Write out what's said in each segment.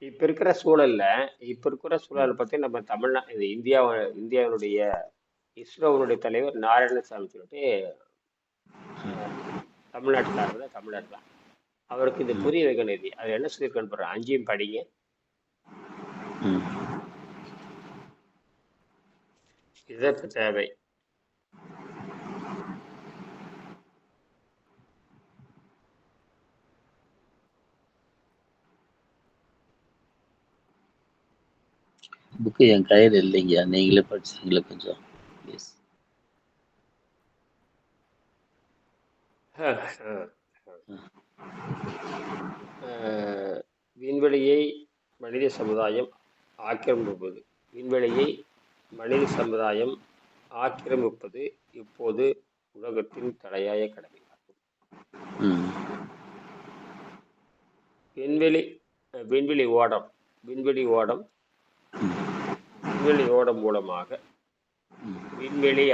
இப்ப இருக்கிற சூழல்ல இப்ப இருக்கிற சூழலை பத்தி நம்ம இது இந்தியாவுடைய இஸ்ரோவுடைய தலைவர் நாராயணசாமி சொல்லிட்டு தமிழ்நாட்டுக்காரர் தான், தமிழர் தான். அவருக்கு இது ம், புரிய வைக்கணும். இது அது என்ன சொல்லியிருக்கேன்னு பாருங்க. அஞ்சையும் படிங்க. ம். இதற்கு தேவை. புக்கு என் கையில் இல்லைங்க, நீங்களே படிச்சீங்களா கொஞ்சம் ப்ளீஸ். அஹ், அஹ், அஹ், விண்வெளியை மனித சமுதாயம் ஆக்கிரமிப்பது. விண்வெளியை மனித சமுதாயம் ஆக்கிரமிப்பது இப்போது உலகத்தின் தலையாய கடமையாகும். ம், விண்வெளி விண்வெளி ஓடம் விண்வெளி ஓடம் ம், விண்வெளி ஓடம் மூலமாக ம். விண்வெளி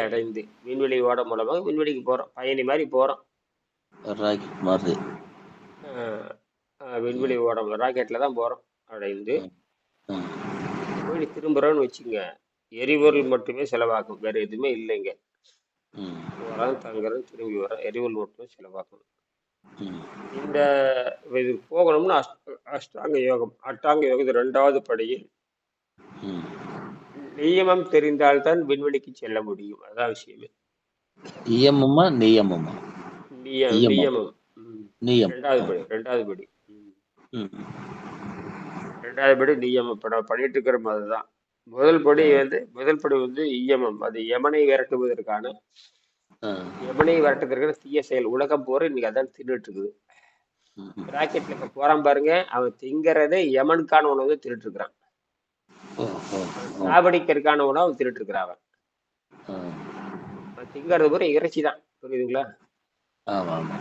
ஓடம் மூலமாக விண்வெளிக்கு போறோம், பயணி மாதிரி போறோம். ராக்கெட் மாதிரி. அஹ், ம், விண்வெளி ஓடம் ராக்கெட்ல தான் போறோம். அடைந்து ம், ம், போய் திரும்புறோம்னு வச்சுங்க. எரிபொருள் மட்டுமே செலவாகும், வேற எதுவுமே இல்லைங்க. ம், போறோம், தங்குறோம், திரும்பி வரோம், எரிபொருள் மட்டுமே செலவாகும். ம், இந்த இது போகணும்னா அஷ்டாங்க யோகம், அட்டாங்க யோகம், இது 2வது படியில் ம். நியமம் தெரிந்தால்தான் விண்வெளிக்கு செல்ல முடியும். அதான் விஷயமே. இயமமா நியமமா? இயமம். நியமம். ம். நியம். 2வது படி. ம். ம், 2வது படி நியமம். இப்ப நான் பண்ணிட்டு இருக்கிற மாதிரி தான். முதல் படி வந்து இயமம். அது யமனை விரட்டுவதற்கான யமனை விரட்டுவதற்கான தீய செயல். உலகம் போற இன்னைக்கு அதான் தின்னுட்டு இருக்குது. ம். ராக்கெட்ல இப்ப போறான் பாருங்க, அவன் திங்கறதே யமனுக்கான உணவு திருட்டு இருக்கிறான். ஓ, ஓ, அவன் ஓ. சாவடிக்கிறதுக்கான உணவு அவன் திருட்டு இருக்கிறான். அவன் திங்கறது பூரா இறைச்சி தான். புரியுதுங்களா? ஆமா, ஆமா.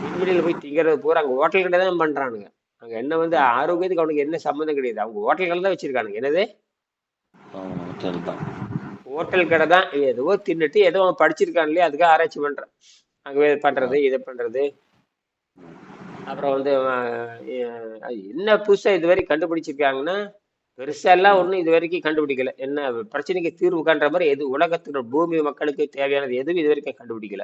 விண்வெளியில போய் திங்கறது பூரா அங்க ஹோட்டல் கடை தான் பண்றானுங்க. அங்க என்ன வந்து ஆரோக்கியத்துக்கு அவனுக்கு என்ன சம்மந்தம் கிடையாது. அவங்க ஹோட்டல் கடை தான் வச்சிருக்கானுங்க. என்னது? ஹோட்டல் தான். ஹோட்டல் கடை தான். ஏதோ தின்னுட்டு ஏதோ அவன் படிச்சிருக்கான் இல்லையா, அதுக்காக ஆராய்ச்சி பண்றான். அங்கே பண்றது, இதை பண்றது. அப்புறம் வந்து என்ன புதுசா இது வரைக்கும் கண்டுபிடிச்சிருக்காங்கன்னா, பெருசா எல்லாம் ஒண்ணும் இது வரைக்கும் கண்டுபிடிக்கல. என்ன பிரச்சனைக்கு தீர்வு காண்ற மாதிரி எது உலகத்துல பூமி மக்களுக்கு தேவையானது எதுவும் இது வரைக்கும் கண்டுபிடிக்கல.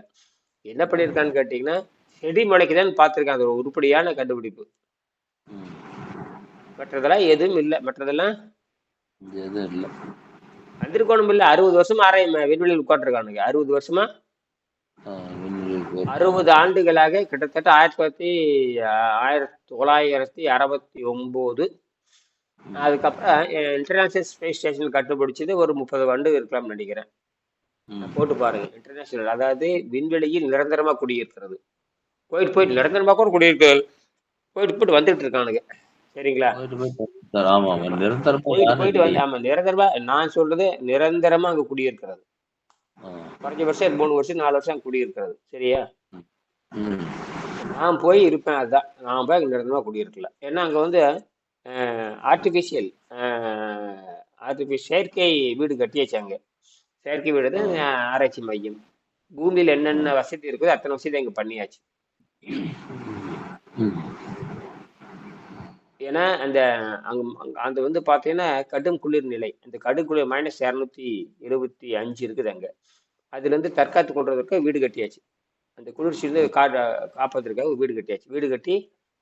என்ன பண்ணிருக்கான்னு கேட்டீங்கன்னா, செடி முளைக்குதான்னு பார்த்திருக்காங்க. அது ஒரு உருப்படியான கண்டுபிடிப்பு. ம். மற்றதெல்லாம் எதுவும் இல்லை. மற்றதெல்லாம் எதுவும் இல்லை. வந்திருக்கணும் இல்ல. 60 வருஷமா விண்வெளியில் உட்காந்துருக்கானுங்க. 60 வருஷமா, விண்வெளிக்கு போயிட்டு 60 ஆண்டுகளாக, கிட்டத்தட்ட 1969. அதுக்கப்புறம் இன்டர்நேஷனல் ஸ்பேஸ் ஸ்டேஷன் கண்டுபிடிச்சது ஒரு 30 ஆண்டு இருக்கலாம்னு நினைக்கிறேன். போட்டு பாருங்க. இன்டர்நேஷனல், அதாவது விண்வெளியில் நிரந்தரமா குடியிருக்கிறது. போயிட்டு போயிட்டு நிரந்தரமா கூட குடியிருக்கிறது. போயிட்டு போயிட்டு வந்துட்டு இருக்கானுங்க. சரிங்களா? போயிட்டு போயிட்டு. ஆமா, ஆமா. ஆமா. நிரந்தரமா போயிட்டு யாரும் போயிட்டு வந்து, இல்லையே. ஆமா, நிரந்தரமா. நான் சொல்றது நிரந்தரமா அங்க குடியிருக்கிறது. குறைஞ்சபட்சம் 3 வருஷம் 4 வருஷம் குடியிருக்கிறது. சரியா? ம். நான் போய் இருப்பேன். அதுதான், நான் போய் அங்க நிரந்தரமா குடியிருக்கல. ஏன்னா அங்க வந்து ஆர்டிபிஷியல் செயற்கை வீடு கட்டியாச்சாங்க. செயற்கை வீடு தான் ஆராய்ச்சி மையம். பூமியில என்னென்ன வசதி இருக்குதோ அத்தனை வசதி அங்க பண்ணியாச்சு. ம். ஏன்னா அந்த அந்த வந்து பாத்தீங்கன்னா கடும் குளிர் நிலை. அந்த கடும் குளிர் -225 இருக்குது அங்க. அதுல இருந்து தற்காத்து கொள்றதுக்கு வீடு கட்டியாச்சு. அந்த குளிர்ச்சியிலிருந்து காப்பதற்காக வீடு கட்டியாச்சு. வீடு கட்டி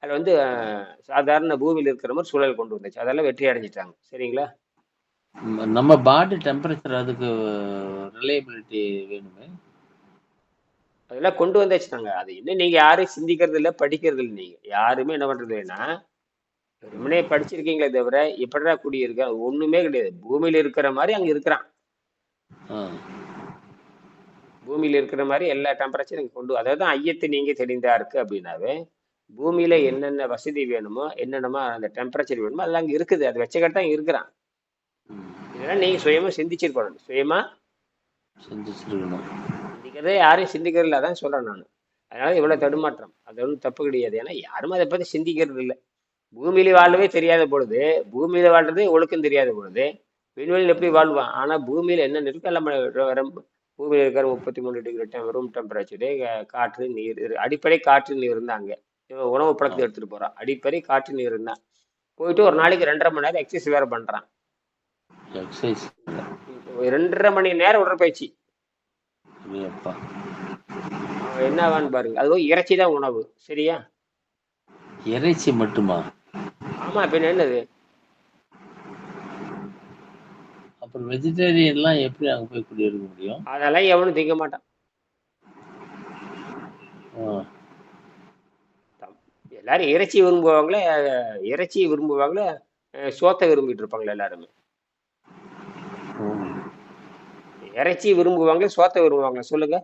அதுல வந்து சாதாரண பூமியில இருக்கிற மாதிரி சூழல் கொண்டு வந்துச்சு. அதெல்லாம் வெற்றி அடைஞ்சிட்டாங்க. சரிங்களா? நம்ம பாடி டெம்பரேச்சர் அதுக்கு ரிலையபிலிட்டி வேணுமே. அதெல்லாம் கொண்டு வந்தாச்சுட்டாங்க. அது இன்னும் நீங்க யாரும் சிந்திக்கிறது இல்லை, படிக்கிறது இல்லை. நீங்க யாருமே என்ன பண்றது இல்லைன்னா, வெறுமனே படிச்சிருக்கீங்களே தவிர எப்படிடா குடியிருக்க, அது ஒண்ணுமே கிடையாது. பூமியில இருக்கிற மாதிரி அங்க இருக்கிறான். பூமியில இருக்கிற மாதிரி எல்லா டெம்பரேச்சரும் அதாவது ஐயத்தை நீங்க தெளிந்தா இருக்கு அப்படின்னாவே, பூமியில என்னென்ன வசதி வேணுமோ, என்னென்னமோ அந்த டெம்பரேச்சர் வேணுமோ அதெல்லாம் அங்க இருக்குது. அது வச்சுக்கிட்டு தான் இருக்கிறான். இதெல்லாம் நீங்க சுயமா சிந்திச்சிருக்கணும். சுயமா சிந்திக்கிறதே யாரையும் சிந்திக்கிறது இல்லை. அதான் சொல்றேன் நான். அதனால இவ்வளவு தடுமாற்றம். அது ஒன்றும் தப்பு கிடையாது. ஏன்னா யாரும் அதை பத்தி சிந்திக்கிறது இல்லை. பூமியில வாழவே தெரியாத பொழுது, பூமியில வாழ்றது ஒழுக்கம் தெரியாத பொழுது, விண்வெளியில் எப்படி வாழ்வான்? ஆனா பூமியில என்ன இருக்கு எல்லாம் பூமியில இருக்கிற 33 டிகிரி ரூம் டெம்பரேச்சரு, காற்று நீர் அடிப்படை காற்று நீர் இருந்தாங்க. உணவு பழக்கத்தை எடுத்துட்டு போறான். அடிப்படை காற்று நீர் இருந்தான். போயிட்டு ஒரு நாளைக்கு 2.5 மணி நேரம் எக்ஸசைஸ் வேற பண்றான். எக்ஸசைஸ். 2.5 மணி நேரம் உடற்பயிற்சி. அப்படியேப்பா. அவன் என்ன ஆவான்னு பாருங்க. அதுவும் இறைச்சி தான் உணவு. சரியா? இறைச்சி மட்டுமா? ஆமா, பின்ன என்னது? அப்புறம் வெஜிடேரியன்லாம் எப்படி அங்க போய் குடியிருக்க முடியும்? அதெல்லாம் எவனும் திங்க மாட்டான். ஆ. தம்- எல்லாரும் இறைச்சி விரும்புவாங்களே, இறைச்சி விரும்புவாங்களே, சோத்தை விரும்பிட்டு இருப்பாங்களே எல்லாருமே. ம். இறைச்சி விரும்புவாங்களே, சோத்தை விரும்புவாங்களே, சொல்லுங்க.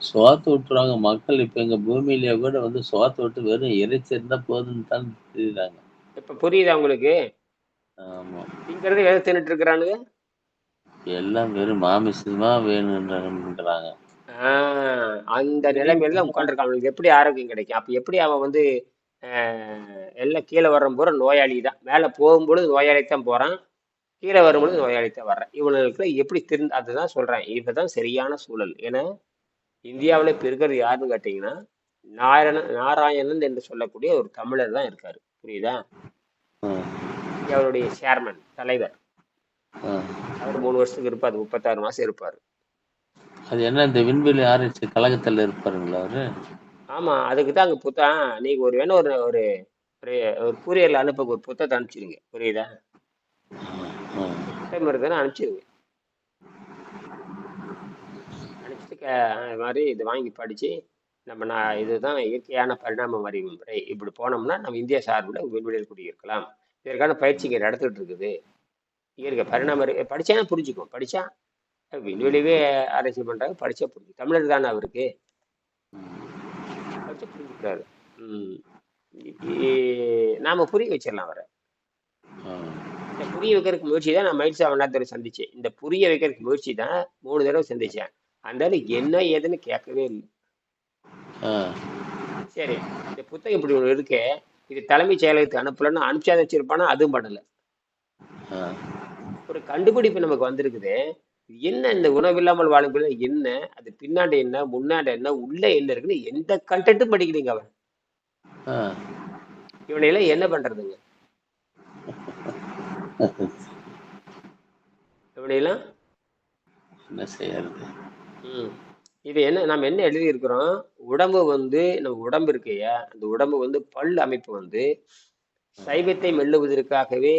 சோத்தை விட்டுருவாங்க மக்கள். இப்ப எங்க பூமியிலேயே கூட வந்து சோத்தை விட்டு வெறும் இறைச்சி இருந்தா போதும்னு தான் தெரியுறாங்க. இப்ப புரியுதா உங்களுக்கு? ஆமா. திங்கிறது எதை தின்னுட்டு இருக்கிறானுங்க? எல்லாம் வெறும் மாமிசமா வேணும்ன்றாங்க. அந்த நிலைமையில தான் உட்காந்துருக்கான். அவனுக்கு எப்படி ஆரோக்கியம் கிடைக்கும்? அப்ப எப்படி அவன் வந்து எல்லாம் கீழே வரும்போது நோயாளி தான். மேல போகும்பொழுது நோயாளி தான் போறான், கீழே வரும்பொழுது நோயாளி தான் வர்றான். இவனுக்கு எப்படி அதுதான் சொல்றேன். இதுதான் சரியான சூழல். ஏன்னா இந்தியாவில் இப்ப இருக்கிறது யாருன்னு கேட்டீங்கன்னா, நாராயணன் என்று சொல்லக்கூடிய ஒரு தமிழர் தான் இருக்காரு. புரியுதா? இந்தியாவுடைய சேர்மன், தலைவர். அவர் 3 வருஷத்துக்கு இருப்பாரு, 36 மாசம் இருப்பாரு. அது என்ன இந்த விண்வெளி ஆராய்ச்சி கழகத்துல இருப்பாருங்களா அவரு? ஆமா, அதுக்கு தான் அங்க நீங்க ஒரு வேணும் ஒரு ஒரு ஒரு ஒரு கூரியர்ல அனுப்ப ஒரு புத்தகத்தை அனுப்பிச்சிருங்க. புரியுதா? புத்தகம் இருக்குதுன்னு அனுப்பிச்சிருங்க. அனுப்பிச்சிட்டு இது மாதிரி இது வாங்கி படிச்சு நான் இதுதான் இயற்கையான பரிணாம அறிவு முறை. இப்படி போனோம்னா நம்ம இந்தியா சார்பில் விண்வெளியில் குடியிருக்கலாம். இதற்கான பயிற்சிகள் நடத்திட்டு இருக்குது. இயற்கை பரிணாம படிச்சா புரிஞ்சுக்கும். படிச்சா விண்வெளியவே ஆராய்ச்சி பண்றாங்க. படிச்சா புரிஞ்சு. தமிழர் தானே அவருக்கு. படிச்சா புரிஞ்சுக்கிறாரு. நாம புரிய வச்சிடலாம் அவரை. இந்த புரிய வைக்கிறதுக்கு முயற்சி தான் நான் மயில்சா வண்ணாத்துறை சந்திச்சேன். இந்த புரிய வைக்கிறதுக்கு முயற்சி தான் 3 தடவை சந்திச்சேன். அந்த என்ன ஏதுன்னு கேட்கவே இல்லை. சரி, இந்த புத்தகம் இப்படி ஒண்ணு இருக்கு, இது தலைமைச் செயலகத்துக்கு அனுப்பலன்னு அனுப்பிச்சா வச்சிருப்பானா? அதுவும் பண்ணல. ஒரு கண்டுபிடிப்பு நமக்கு வந்திருக்குது. என்ன இந்த உணவில்லாமல் வாழும் என்ன, அது பின்னாடி என்ன, முன்னாடி என்ன, உள்ள என்ன இருக்குன்னு எந்த கண்டென்ட்டும் படிக்கிறீங்க அவன். இவனையெல்லாம் என்ன பண்றதுங்க? இவனையெல்லாம் என்ன செய்யறது? இது என்ன நம்ம என்ன எழுதி இருக்கிறோம்? உடம்பு வந்து நம்ம உடம்பு இருக்கையா, அந்த உடம்பு வந்து பல் அமைப்பு வந்து சைவத்தை மெல்லுவதற்காகவே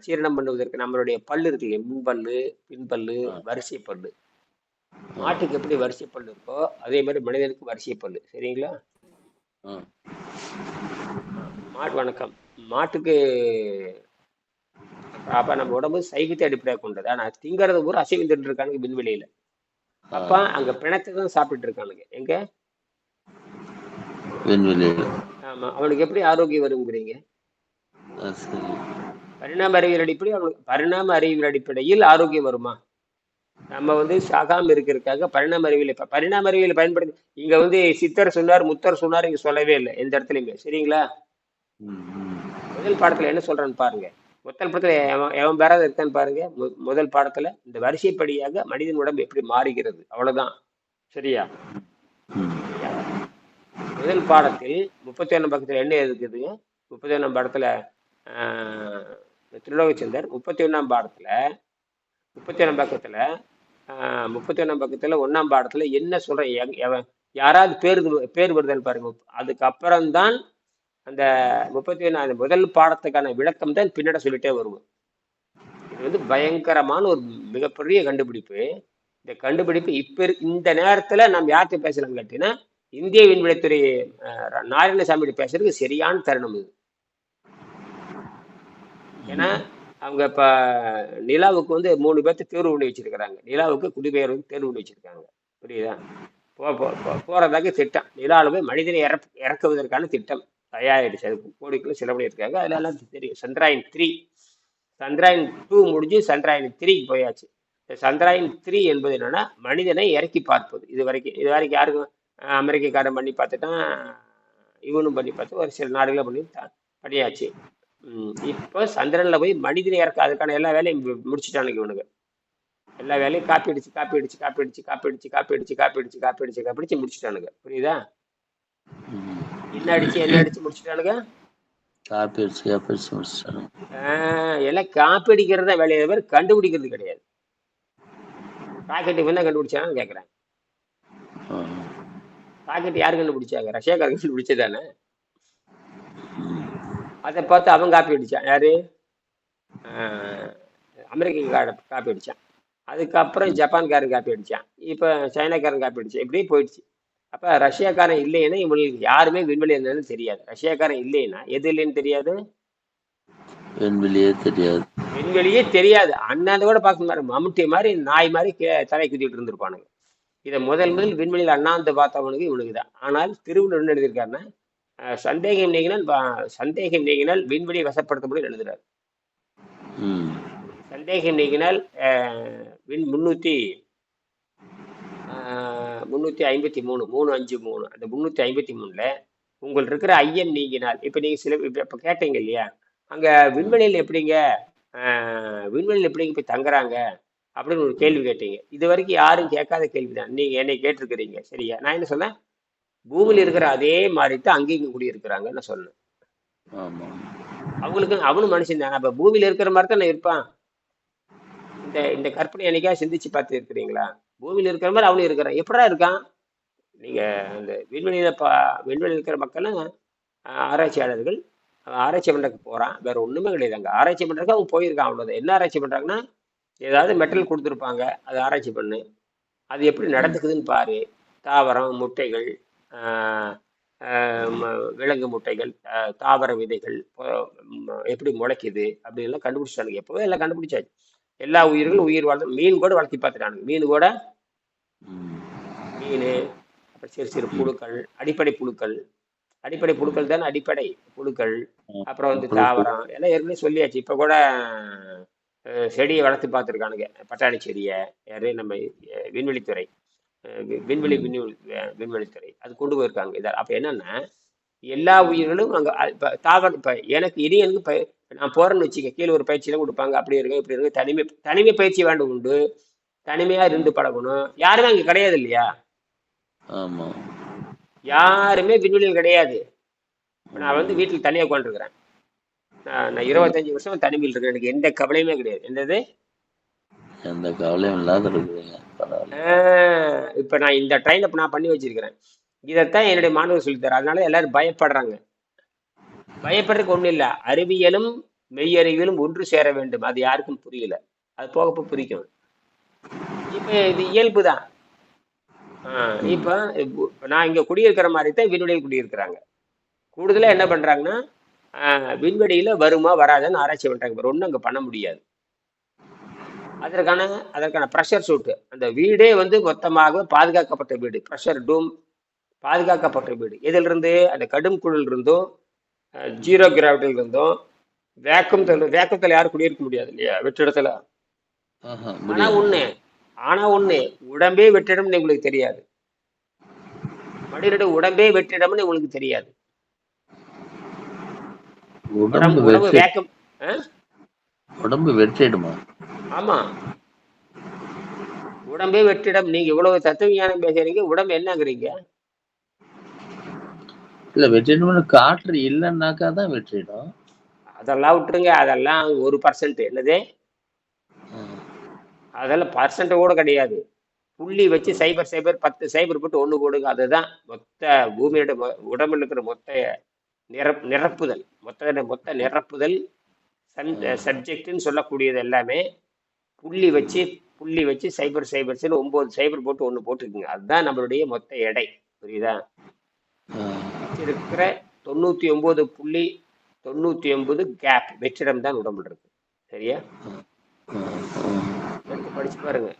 சீரணம் பண்ணுவதற்கு நம்மளுடைய பல்லு இருக்கு இல்லையா, முன்பல்லு, பின்பல்லு, வரிசை பல்லு. மாட்டுக்கு எப்படி வரிசை பல்லு இருக்கோ அதே மாதிரி மனிதனுக்கு வரிசை பல்லு. சரிங்களா? வணக்கம். மாட்டுக்கு அப்ப நம்ம உடம்பு சைவத்தை அடிப்படையாக கொண்டது. ஆனா திங்கிறது பூரா அசைவம் தின்னு இருக்கானுங்க விண்வெளியில. அப்ப அங்க பிணத்தை தான் சாப்பிட்டு இருக்கானுங்க. எங்க? ஆமா, அவனுக்கு எப்படி ஆரோக்கியம் வருங்கிறீங்க? பரிணாம அறிவியல் அடிப்படையில் ஆரோக்கியம் வருமா? நம்ம வந்து சாகாம இருக்கிறதுக்காக பரிணாம அறிவியல் பயன்படுத்தி இங்க வந்து சித்தர் சொன்னார், முத்தர் சொன்னார், இங்க சொல்லவே இல்லை எந்த இடத்துலயுமே. சரிங்களா? முதல் பாடத்துல என்ன சொல்றான்னு பாருங்க. முதல் படத்துல எவன் பேராத இருக்கான்னு பாருங்க. முதல் பாடத்துல இந்த வரிசைப்படியாக மனிதன் உடம்பு எப்படி மாறுகிறது, அவ்வளவுதான். சரியா? முதல் பாடத்தில் 31 பக்கத்துல என்ன இருக்குதுங்க? 31 பாடத்துல திருலோகச்சந்தர் 31 பாடத்துல 31 பக்கத்துல 31 பக்கத்துல 1ஆம் பாடத்துல என்ன சொல்ற? யாராவது பேர் வருதுன்னு பாருங்க. அதுக்கப்புறம்தான் அந்த 31 முதல் பாடத்துக்கான விளக்கம் தான் பின்னாடி சொல்லிட்டே வருவோம். இது வந்து பயங்கரமான ஒரு மிகப்பெரிய கண்டுபிடிப்பு. இந்த கண்டுபிடிப்பு இப்ப இந்த நேரத்துல நம்ம யார்கிட்ட பேசலாம் கேட்டீங்கன்னா, இந்திய விண்வெளித்துறை நாராயணசாமி பேசுறதுக்கு சரியான தருணம் இது. ஏன்னா அவங்க இப்ப நிலாவுக்கு வந்து 3 பேர்த்து தேர்வு பண்ணி வச்சிருக்கிறாங்க. நிலாவுக்கு குடிபெயர்வு தேர்வு பண்ணி வச்சிருக்காங்க. புரியுதா? போறதாக திட்டம். நிலாவில் போய் மனிதனை இறக்குவதற்கான திட்டம் தயாரிடுச்சு. அதுக்கு கோடிக்குள்ள செலவு இருக்காங்க. அதுல எல்லாம் தெரியும். சந்திராயன் 2 முடிஞ்சு சந்திராயன் 3 போயாச்சு. சந்திராயன் 3 என்பது என்னன்னா மனிதனை இறக்கி பார்ப்பது. இது வரைக்கும் யாருக்கும் அமெரிக்காரன் பண்ணி பார்த்துட்டான், இவனும் பண்ணி பார்த்து ஒரு சில நாடுகளை பண்ணியாச்சு. இப்போ சந்திரன்ல போய் மனிதனை இறக்க அதுக்கான எல்லா வேலையும் முடிச்சுட்டானுங்க இவனுங்க. எல்லா வேலையும் காப்பி அடிச்சு முடிச்சுட்டானுங்க. புரியுதா? என்ன அடிச்சு முடிச்சுட்டானுங்க. காப்பி அடிச்சு முடிச்சிட்டாங்க. எல்லாம் காப்பி அடிக்கிறது தான் வேலையை தவிர கண்டுபிடிக்கிறது கிடையாது. ராக்கெட் இவன் தான் கண்டுபிடிச்சான்னு கேட்குறேன். ஆ. ராக்கெட் யார் கண்டுபிடிச்சாங்க? ரஷ்யாக்காரங்க கண்டுபிடிச்சதானே. ம். அதை பார்த்து அவன் காப்பி அடிச்சான். யாரு? அமெரிக்கன் காப்பி அடிச்சான். அதுக்கப்புறம் ம். ஜப்பான்காரன் காப்பி அடிச்சான். இப்போ சைனாக்காரன் காப்பி அடிச்சான். இப்படியே போயிடுச்சு. அப்ப ரஷ்யாக்காரன் இல்லைன்னா இவங்களுக்கு யாருமே விண்வெளி என்னன்னு தெரியாது. ரஷ்யாக்காரன் இல்லைன்னா எது இல்லைன்னு தெரியாது, விண்வெளியே தெரியாது. விண்வெளியே தெரியாது. அண்ணாந்து கூட பார்க்க மாதிரி மம்முட்டி மாதிரி நாய் மாதிரி தலை குத்திட்டு இருந்திருப்பானுங்க. இதை முதல் விண்வெளியில் அண்ணாந்து பார்த்தவனுக்கு இவனுக்கு தான். ஆனால் திருவள்ளுவர் என்ன எழுதியிருக்காருன்னா, சந்தேகம் நீங்கினால் விண்வெளியை வசப்படுத்த முடியும் எழுதுறாரு. ம். சந்தேகம் நீங்கினால் விண் 353 அந்த 353ல உங்களுக்கு இருக்கிற ஐயம் நீங்கினால், இப்ப நீங்க இப்ப கேட்டீங்க இல்லையா, அங்க விண்வெளியில் எப்படிங்க விண்வெளியில் எப்படிங்க போய் தங்குறாங்க அப்படின்னு ஒரு கேள்வி கேட்டீங்க. இது வரைக்கும் யாரும் கேட்காத கேள்விதான். நீங்க என்னை கேட்டிருக்கிறீங்க, சரியா? நான் என்ன சொன்னேன்? பூமியில இருக்கிற அதே மாதிரி தான் அங்கேயும் குடியிருக்கிறாங்கன்னு சொன்னேன். ஆமா. அவனும் மனுஷன் தானே. அப்ப பூமியில இருக்கிற மாதிரி தான் இருப்பான். இந்த கற்பனை என்னைக்கா சிந்திச்சு பார்த்து இருக்கிறீங்களா? பூமியில இருக்கிற மாதிரி அவனும் இருக்கிறான். எப்படா இருக்கான்? நீங்க அந்த விண்வெளியில் இருக்கிற மக்களும் ஆராய்ச்சியாளர்கள் ஆராய்ச்சி பண்றதுக்கு போறான். வேற ஒண்ணுமே கிடையாது. அங்க ஆராய்ச்சி பண்றதுக்கு அவங்க போயிருக்கான், அவ்வளவுதான். என்ன ஆராய்ச்சி பண்றாங்கன்னா, ஏதாவது மெட்டல் கொடுத்துருப்பாங்க, அதை ஆராய்ச்சி பண்ணு, அது எப்படி நடந்துக்குதுன்னு பாரு. தாவரம், முட்டைகள், விலங்கு முட்டைகள், தாவர விதைகள் எப்படி முளைக்குது அப்படின்னு கண்டுபிடிச்சானுங்க. எப்பவே எல்லாம் கண்டுபிடிச்சாச்சு. எல்லா உயிர்களும் உயிர் வாழ்ந்து மீன் கூட வளர்த்தி பார்த்துட்டானுங்க. மீன் அப்புறம் சிறு சிறு புழுக்கள், அடிப்படை புழுக்கள் தானே அடிப்படை புழுக்கள். அப்புறம் வந்து தாவரம் எல்லாம் ஏற்கனவே சொல்லியாச்சு. இப்ப கூட செடியை வளர்த்து பார்த்துருக்கானுங்க, பட்டாணி செடியை. யாரு? நம்ம விண்வெளித்துறை, விண்வெளித்துறை அது கொண்டு போயிருக்காங்க. இதை அப்ப என்னன்னா, எல்லா உயிர்களும் அங்க தாவரம். இப்ப எனக்கு நான் போறேன்னு வச்சுக்க, கீழே ஒரு பயிற்சியெல்லாம் கொடுப்பாங்க. அப்படி இருக்கு இப்படி இருக்கு. தனிமை பயிற்சி வேண்டும் உண்டு. தனிமையா இருந்து பழகணும். யாருமே அங்க கிடையாது இல்லையா? ஆமா. யாருமே விண்வெளியில் கிடையாது. நான் வந்து வீட்டில் தனியாக உட்காந்துருக்கிறேன். நான் 25 வருஷம் தனிமையில் இருக்கேன். எனக்கு எந்த கவலையுமே கிடையாது. எந்த கவலையும் இல்லாத இருக்கிறீங்க. இப்ப நான் இந்த ட்ரெயினை நான் பண்ணி வச்சிருக்கிறேன். இதைத்தான் என்னுடைய மாணவர் சொல்லித்தர. அதனால எல்லாரும் பயப்படுறாங்க. பயப்படுறதுக்கு ஒண்ணும் இல்லை. அறிவியலும் மெய்யறிவியலும் ஒன்று சேர வேண்டும். அது யாருக்கும் புரியல. அது போக புரிக்கும். இப்ப இது இயல்பு தான். இப்ப நான் இங்க குடியிருக்கிற மாதிரி தான் விண்வெளியில் குடியிருக்கிறாங்க. கூடுதலா என்ன பண்றாங்கன்னா, விண்வெளியில வருமா வராதுன்னு ஆராய்ச்சி பண்றாங்க. வேற ஒன்றும் அங்க பண்ண முடியாது. அதற்கான ப்ரெஷர் சூட்டு, அந்த வீடே வந்து மொத்தமாக பாதுகாக்கப்பட்ட வீடு. ப்ரெஷர் டூம், பாதுகாக்கப்பட்ட வீடு. எதுல இருந்து? அந்த கடும் குளிர் இருந்தும், ஜீரோ கிராவிட்டில இருந்தும், வேக்கத்துல யாரும் குடியிருக்க முடியாது இல்லையா வெற்றிடத்துல. ஆனா ஒண்ணு உடம்பே வெற்றிடம்னு உங்களுக்கு தெரியாது. மனிதனுடைய உடம்பே வெற்றிடம்னு உங்களுக்கு தெரியாது. உடம்பு வேக்கம். உடம்பு வெற்றிடுமா? ஆமா, உடம்பே வெற்றிடம். நீங்க இவ்வளவு தத்துவஞானம் பேசுறீங்க, உடம்பு என்னங்கிறீங்க? இல்ல, வெற்றிடம்னு காற்று இல்லைன்னாக்கா தான் வெற்றிடம். அதெல்லாம் விட்டுருங்க. அதெல்லாம் 1%. என்னது? அதெல்லாம் பர்சன்ட் கூட கிடையாது. புள்ளி வச்சு 0 10 0 போட்டு 1 போடுங்க. அதுதான் மொத்த பூமியோட உடம்புல இருக்கிற மொத்த நிரப்புதல். மொத்த நிரப்புதல் சப்ஜெக்ட்னு சொல்லக்கூடியது எல்லாமே புள்ளி வச்சு 0 0 9 0 போட்டு 1 போட்டுருக்குங்க. அதுதான் நம்மளுடைய மொத்த எடை. புரியுதா? இருக்கிற 99.99 கேப் வெற்றிடம் தான் உடம்புல இருக்கு. சரியா? எடுத்து படிச்சு பாருங்க.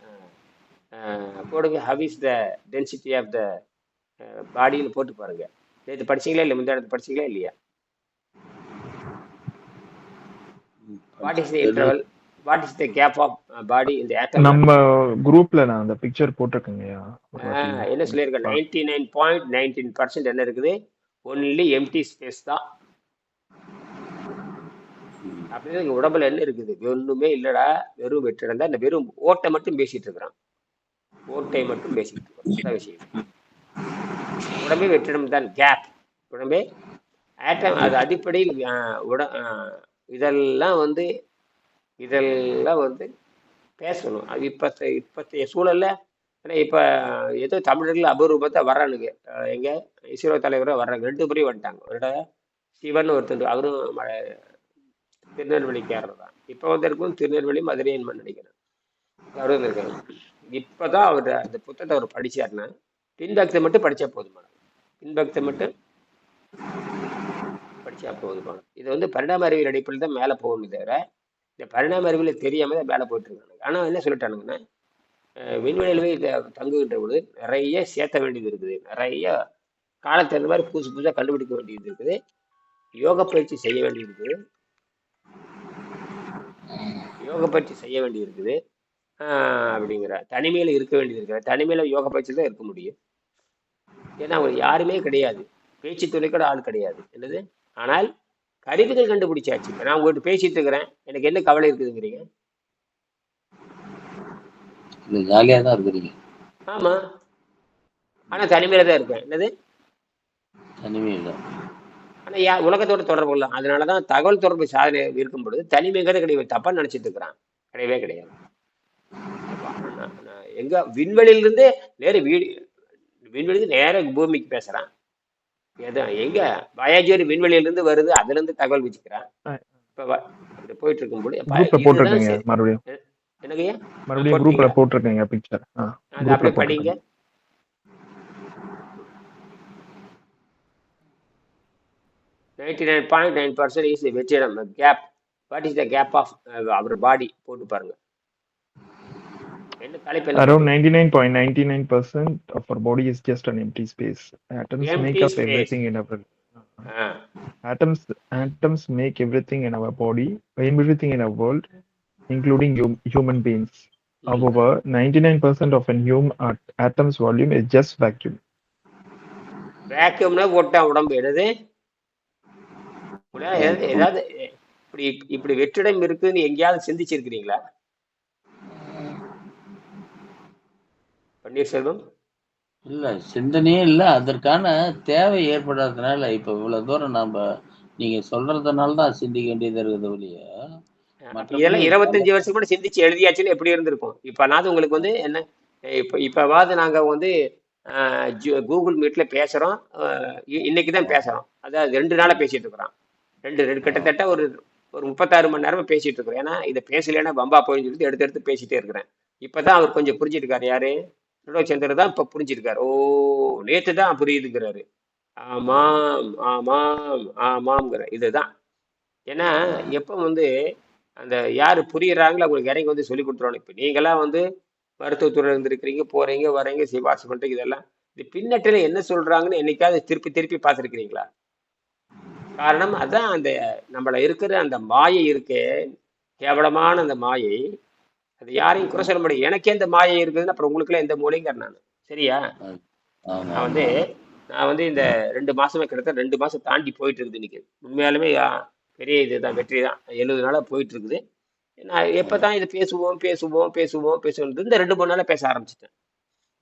போடுங்க, how is the density of the பாடின்னு போட்டு பாருங்க. நேற்று படிச்சீங்களா இல்லை? முந்தைய இடத்து படிச்சீங்களா இல்லையா? What is the interval, what is the gap of பாடி இந்த ஆட்டம்? நம்ம குரூப்ல நான் அந்த பிக்சர் போட்டுருக்கேன்யா. என்ன சொல்லியிருக்கேன்? 99.19% என்ன இருக்குது? ஒன்லி எம்டி ஸ்பேஸ் தான். அப்படின்னு இங்க உடம்புல என்ன இருக்குது? ஒண்ணுமே இல்லடா, வெறும் வெற்றிடம் தான். இந்த வெறும் ஓட்டை மட்டும் பேசிட்டு இருக்கிறான். ஓட்டை மட்டும் பேசிட்டு இருக்கிறோம். விஷயம் உடம்பே வெற்றிடம் தான். கேப் உடம்பே ஆட்டம். அது அடிப்படையில் இதெல்லாம் வந்து இதெல்லாம் வந்து பேசணும். அது இப்பத்தைய சூழல்ல. ஏன்னா இப்ப ஏதோ தமிழர்கள் அபூர்வத்தை வர்றானுங்க. எங்க இஸ்ரோ தலைவரை வர்றாங்க, 2 முறை வந்துட்டாங்க. ஒரு சிவன் ஒருத்தர், அவரும் திருநெல்வேலிக்காரர் தான். இப்ப வந்து இருக்கும் திருநெல்வேலி மதுரைன்னு நினைக்கிறேன். அவரும் இருக்காரு. இப்பதான் அவர் அந்த புத்தகத்தை அவர் படிச்சாருன்னா, பின்பக்தை மட்டும் படிச்சா போதுமானது. பின்பக்தை மட்டும் படிச்சா போதுமானது. இது வந்து பரிணாம அறிவியல் அடிப்படையில் தான் மேலே போகணும் தவிர, இந்த பரிணாம அறிவியல் தெரியாம தான் மேலே போயிட்டு இருக்காங்க. ஆனா என்ன சொல்லிட்டானுங்கன்னா, விண்வெளியில் போய் தங்குகின்ற பொழுது நிறைய சேர்த்த வேண்டியது இருக்குது, நிறைய காலத்து தகுந்த மாதிரி புதுசு புதுசாக கண்டுபிடிக்க வேண்டியது இருக்குது, யோக பயிற்சி செய்ய வேண்டியது இருக்குது, யோக பயிற்சி செய்ய வேண்டியது இருக்குது அப்படிங்கிற. தனிமையில் இருக்க வேண்டியது இருக்கிற, தனிமையில் யோக பயிற்சி தான் இருக்க முடியும். ஏன்னா அவங்க யாருமே கிடையாது, பேச்சு துணை கூட ஆள் கிடையாது என்னது. ஆனால் கருவிகள் கண்டுபிடிச்சாச்சு. நான் உங்கள்கிட்ட பேசிட்டு இருக்கிறேன், எனக்கு என்ன கவலை இருக்குதுங்கிறீங்க? ஜாலியா தான் இருக்கிறீங்க. ஆமா, ஆனா தனிமையில தான் இருக்கேன் என்னது. தனிமையில ஆனா உலகத்தோட தொடர்பு இல்லை. அதனாலதான் தகவல் தொடர்பு சாதனை இருக்கும் பொழுது தனிமைங்கிறது கிடையாது. தப்பா நினைச்சிட்டு இருக்கிறான், கிடையவே கிடையாது. எங்க விண்வெளியிலிருந்து நேர விண்வெளியிலிருந்து நேர பூமிக்கு பேசுறான். எங்க வயாஜர் விண்வெளியிலிருந்து வருது, அதுல இருந்து தகவல் வச்சுக்கிறான். இப்ப போயிட்டு இருக்கும்போது என்னங்கய்யா மறுபடியும் குரூப்ல போட்டிருக்கீங்க பிக்சர், அது அப்படியே படிங்க. "99.9% is the vegetation gap. What is the gap of our body?" போட்டு பாருங்க. என்ன தலைப்பு? Around 99.99% of our body is just an empty space. Atoms make up everything in our atoms make everything in our body, everything in our world, including human beings. However, 99% of an atom's volume is just vacuum. வேக்யூம்னா போட்டா உடம்பு என்னது? ஏதாவது இப்படி வெற்றிடம் இருக்குன்னு எங்கேயாவது சிந்திச்சிருக்கிறீங்களா பன்னீர்செல்வம்? இல்ல, சிந்தனையே இல்ல. அதற்கான தேவை ஏற்படாததுனால இப்ப இவ்வளவு தூரம் நாம நீங்க சொல்றதுனால தான் சிந்திக்க வேண்டியது இருக்குது ஒழிய, இதெல்லாம் 25 வருஷம் கூட சிந்திச்சு எழுதியாச்சுன்னு எப்படி இருந்திருக்கும். இப்ப நான் உங்களுக்கு வந்து என்ன, இப்பவாவது நாங்க வந்து கூகுள் மீட்ல பேசுறோம், இன்னைக்குதான் பேசுறோம். அதாவது 2 நாளா பேசிட்டு இருக்கிறோம். கிட்டத்தட்ட ஒரு 36 மணி நேரமா பேசிட்டு இருக்கிறோம். ஏன்னா இதை பேசலைன்னா பம்பா போயின்னு சொல்லிட்டு எடுத்து பேசிட்டே இருக்கிறேன். இப்பதான் அவர் கொஞ்சம் புரிஞ்சிருக்காரு. யாரு? திருடோச்சந்திரன் தான் இப்ப புரிஞ்சிருக்காரு. ஓ, நேத்து தான் புரியுதுங்கிறாரு. ஆமாம் ஆமாம் ஆமாம்ங்கிற இதுதான். ஏன்னா எப்ப வந்து அந்த யாரு புரியுறாங்களோ அவங்களுக்கு இறங்கி வந்து சொல்லி கொடுத்துருவாங்க. இப்ப நீங்களாம் வந்து மருத்துவத்துறை இருந்திருக்கிறீங்க, போறீங்க வரீங்க, சிபாரிசு பண்றீங்க. இதெல்லாம் இது பின்னட்டில என்ன சொல்றாங்கன்னு என்னைக்காவது திருப்பி பார்த்துருக்கிறீங்களா? காரணம் அதான், அந்த நம்மள இருக்கிற அந்த மாயை இருக்கே, கேவலமான அந்த மாயை. அது யாரையும் குறை சொல்ல முடியும். எனக்கே இந்த மாயை இருக்குதுன்னு அப்புறம் உங்களுக்குலாம் எந்த மூலைங்கிற நான். சரியா? நான் வந்து இந்த 2 மாசமே கிட்டத்தட்ட 2 மாசம் தாண்டி போயிட்டு இருக்குது. இன்னைக்கு உண்மையாலுமே பெரிய இதுதான், வெற்றி தான். 70 நாளா போயிட்டு இருக்குது. நான் எப்பதான் இதை பேசுவோம் இந்த 2-3 நாளா பேச ஆரம்பிச்சிட்டேன்.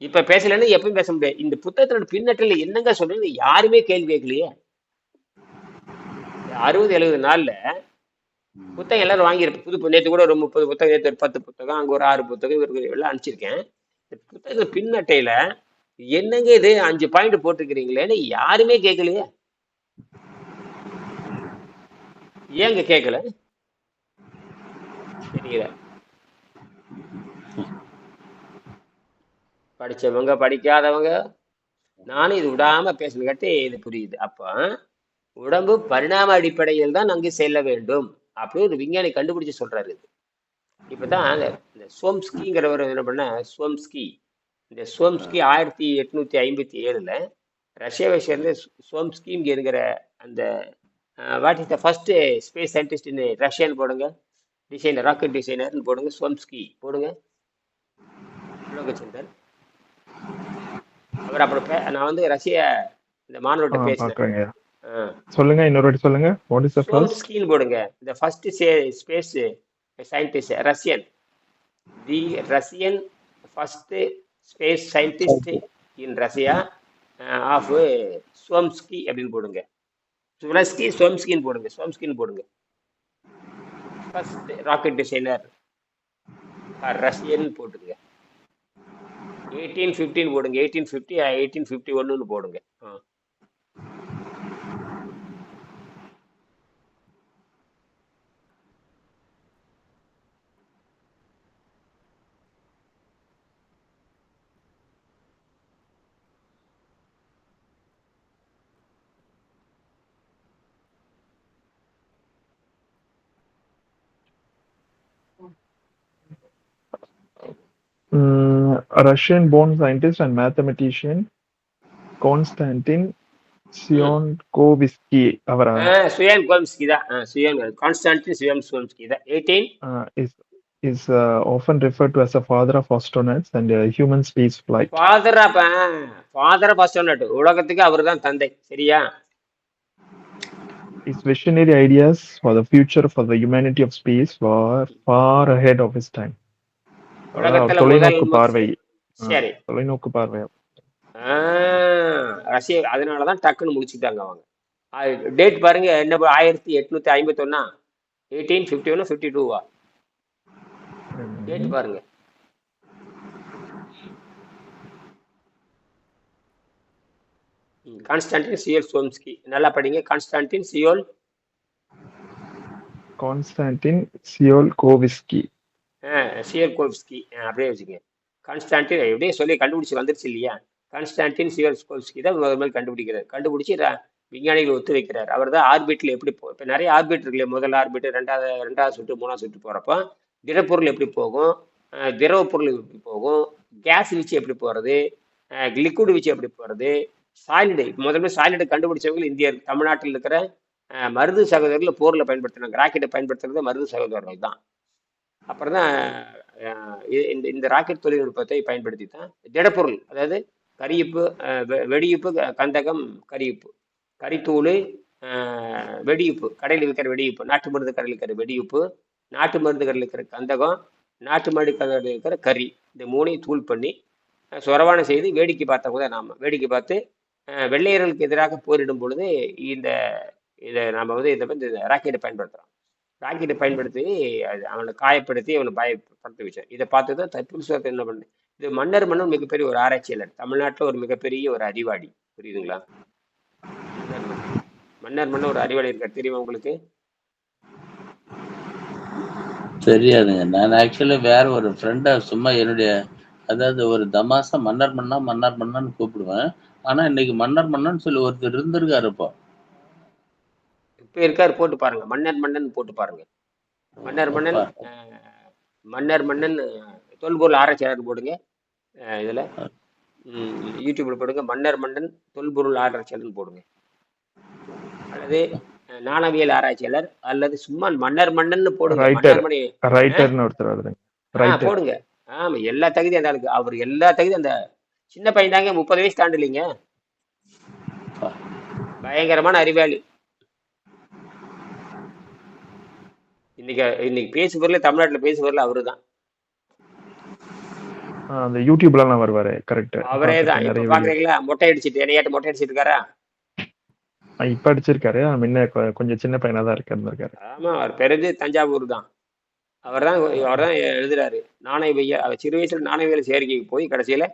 இப்ப பேசலன்னா எப்பவும் பேச முடியாது. இந்த புத்தகத்தோட பின்னட்டில் என்னங்க சொல்றது யாருமே கேள்வி கேட்கலையே. 60-70 நாள்ல புத்தகம் எல்லாரும் வாங்கியிருப்பேன். நேற்று கூட ஒரு 30 புத்தகம், நேற்று ஒரு 10 புத்தகம், அங்க ஒரு 6 புத்தகம் எல்லாம் அனுப்பிச்சிருக்கேன். இந்த புத்தக பின்னட்டையில என்னங்க இது 5 பாயிண்ட் போட்டுக்கிறீங்களேன்னு யாருமே கேட்கலையே. ஏங்க கேட்கல தெரியல. படிச்சவங்க படிக்காதவங்க நானும் இது விடாம பேசணும் கட்டி இது புரியுது. அப்ப உடம்பு பரிணாம அடிப்படையில் தான் அங்கு செல்ல வேண்டும் அப்படின்னு ஒரு விஞ்ஞானி கண்டுபிடிச்சு சொல்றாரு. இப்பதான் இந்த சோம்ஸ்கிங்கிறவர் என்ன பண்ண, இந்த சோம்ஸ்கி 1857 ரஷ்யாவை சேர்ந்த சோம்ஸ்கி என்கிற அந்த what is the first space scientist in ரஷ்யான்னு போடுங்க, டிசைனர், ராக்கெட் டிசைனர்னு போடுங்க, சோம்ஸ்கி போடுங்க, லோகச்சந்தர். அவர் அப்புறம் நான் வந்து ரஷ்ய இந்த மாணவர்கிட்ட பேசினேன். சொல்லுங்க, இன்னொரு வாட்டி சொல்லுங்க. What is the first screen போடுங்க. The first space scientist Russian, the Russian first space scientist in Russia of ஸ்வம்ஸ்கி அப்படின்னு போடுங்க. ஸ்வரஸ்கி ஸ்வம்ஸ்கின்னு போடுங்க. ஸ்வம்ஸ்கின்னு போடுங்க. ஃபர்ஸ்ட் ராக்கெட் டிசைனர் ரஷ்யன் போட்டுங்க. 1815 போடுங்க. 1850 1851 போடுங்க. A Russian-born scientist and mathematician Konstantin Tsiolkovsky அவரா சுயான் கோம்ஸ்கி தான். சுயான் கான்ஸ்டான்டின் சுயான் கோம்ஸ்கி தான். 18 is often referred to as a father of astronauts and human space flight. Father of astronaut, உலகத்துக்கு அவர் தான் தந்தை. சரியா? His visionary ideas for the future for the humanity of space were far ahead of his time. உலகத்துல தொலைநோக்கு பார்வை. சரி, தொலைநோக்கு பார்வை. ரஷ்யா அதனாலதான் டக்குன்னு முடிச்சுட்டாங்க அவங்க. டேட் பாருங்க என்ன, 1851 1851 52வா? டேட் பாருங்க. கான்ஸ்டான்டின் சியோல்கோவ்ஸ்கி, நல்லா படிங்க. கான்ஸ்டான்டின் சியோல்கோவ்ஸ்கி சியோல்கோவ்ஸ்கி அப்படியே வச்சுங்க. கான்ஸ்டான்டின் எப்படியே சொல்லி கண்டுபிடிச்சு வந்துருச்சு இல்லையா? கான்ஸ்டான்டின் சியோல்கோவ்ஸ்கி தான் முதல் கண்டுபிடிக்கிறார். கண்டுபிடிச்சி விஞ்ஞானிகள் ஒத்து வைக்கிறார். அவர் தான் ஆர்பிட்ல எப்படி இப்போ நிறைய ஆர்பிட் இருக்குல்லையா? முதல் ஆர்பிட், ரெண்டாவது சுற்று, மூணாவது சுற்று போகிறப்போ திடப்பொருள் எப்படி போகும், திரவ பொருள் எப்படி போகும், கேஸ் வீச்சு எப்படி போகிறது, லிக்விட் வீச்சு எப்படி போகிறது, சாலிடு முதல்ல சாலிடை கண்டுபிடிச்சவங்க இந்தியர். தமிழ்நாட்டில் இருக்கிற மருது சகோதரர்கள் போரில் பயன்படுத்தினாங்க. ராக்கெட்டை பயன்படுத்துறது மருது சகோதரர்கள் தான். அப்புறம் தான் இந்த ராக்கெட் தொழில்நுட்பத்தை பயன்படுத்தி தான் திடப்பொருள், அதாவது கரியுப்பு, வெடியுப்பு, கந்தகம், கரியுப்பு, கரித்தூள், வெடியுப்பு, கடையில் விற்கிற வெடியுப்பு, நாட்டு மருந்து கடையில் இருக்கிற வெடியுப்பு, நாட்டு மருந்து கடையில் இருக்கிற கந்தகம், நாட்டு மருந்து கடையில் இருக்கிற கறி, இந்த மூணையும் தூள் பண்ணி சொரவான செய்து வேடிக்கை பார்த்தவங்க தான் நாம். வேடிக்கை பார்த்து வெள்ளையர்களுக்கு எதிராக போரிடும் பொழுது இதை நம்ம இந்த ராக்கெட்டை பயன்படுத்துகிறோம். ராக்கெட்டை பயன்படுத்தி அவனை காயப்படுத்தி அவனை பயப்படுத்த வச்சார். இதை பார்த்து தான் தற்புருஷத்தை என்ன பண்ணு. இது மன்னர் மிகப்பெரிய ஒரு ஆராய்ச்சியாளர், தமிழ்நாட்டில் ஒரு மிகப்பெரிய ஒரு அறிவாளி. புரியுதுங்களா? மன்னர் ஒரு அறிவாளி இருக்கார், தெரியுமா உங்களுக்கு? தெரியாதுங்க. நான் ஆக்சுவலி வேற ஒரு ஃப்ரெண்டை சும்மா என்னுடைய, அதாவது ஒரு தமாசா மன்னர்மன்னான்னு கூப்பிடுவேன். ஆனா இன்னைக்கு மன்னர்மன்னன் சொல்லி ஒருத்தர் இருந்திருக்காரு. இப்ப இருக்காரு, போட்டு பாருங்க. மன்னன் போட்டு பாருங்க. மன்னர் தொல்பொருள் ஆராய்ச்சியாளர் போடுங்க. இதுல யூடியூப்ல போடுங்க, மன்னர் தொல்பொருள் ஆராய்ச்சியாளர் போடுங்க. அல்லது நாணவியல் ஆராய்ச்சியாளர், அல்லது சும்மா மன்னன் போடுங்க. போடுங்க. ஆமா, எல்லா தகுதியும் அந்த ஆளுக்கு. அவர் எல்லா தகுதியும், அந்த சின்ன பையன் தாங்க, 30 வயசு தாண்டு இல்லைங்க. பயங்கரமான அறிவாளி. இன்னைக்கு பேசுபொருள், தமிழ்நாட்டுல பேசுபொருள் அவரு தான். அந்த யூடியூப்ல வருவாரு. கரெக்ட், அவரே தான். இப்ப பாக்குறீங்களா, மொட்டை அடிச்சிட்டு என்னையாட்ட மொட்டை அடிச்சிட்டு இருக்காரா? இப்ப அடிச்சிருக்காரு. முன்ன கொஞ்சம் சின்ன பையனா தான் இருக்காரு. ஆமா, அவர் பிறகு தஞ்சாவூர் தான். அவர் தான் எழுதுறாரு நாணயவியல். அவர் சிறு வயசுல நாணயவியல் சேர்க்கைக்கு போய் கடைசியில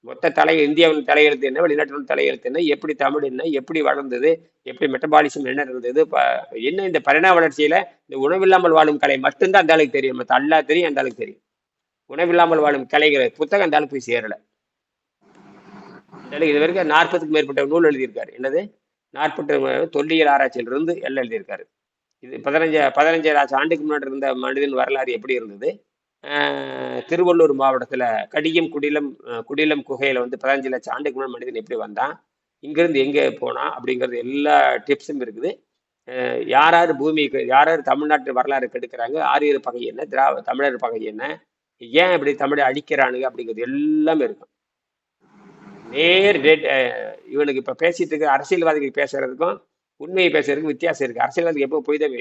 மொத்த இந்தியாவின் தலையெழுத்து என்ன, வெளிநாட்டின் தலையெழுத்து என்ன, எப்படி தமிழ் என்ன, எப்படி வளர்ந்தது, எப்படி மெட்டபாலிசம் என்ன இருந்தது, என்ன இந்த பரிணாம வளர்ச்சியில இந்த உணவில்லாமல் வாழும் கலை மட்டும்தான் அந்த ஆளுக்கு தெரியும். மற்ற அல்லா தெரியும், அந்த ஆளுக்கு தெரியும். உணவில்லாமல் வாழும் கலைகளை புத்தகம் அந்த ஆளுக்கு போய் சேரல. இது வரைக்கும் 40க்கும் மேற்பட்ட நூல் எழுதியிருக்காரு. என்னது 40 தொல்லியல் ஆராய்ச்சியிலிருந்து எல்லாம் எழுதியிருக்காரு. இது 15 ஆண்டுக்கு முன்னாடி இருந்த மனிதன் வரலாறு எப்படி இருந்தது, திருவள்ளூர் மாவட்டத்துல கடியம் குடிலம் குகையில 15 லட்சம் ஆண்டுக்கு முன்னாடி மனிதன் எப்படி வந்தான், இங்கிருந்து எங்க போனா அப்படிங்கிறது எல்லா டிப்ஸும் இருக்குது. யாராரு பூமிக்கு, யாராரு தமிழ்நாட்டு வரலாறு கெடுக்கிறாங்க, ஆரியர் பகை என்ன, தமிழர் பகை என்ன, ஏன் இப்படி தமிழை அழிக்கிறானுங்க அப்படிங்கிறது எல்லாமே இருக்கும். இவனுக்கு இப்ப பேசிட்டு இருக்க அரசியல்வாதிகள் பேசுறதுக்கும் உண்மையை பேசுறதுக்கும் வித்தியாசம் இருக்கு. அரசியல்வாதிக்கு எப்போ பொய் தான்,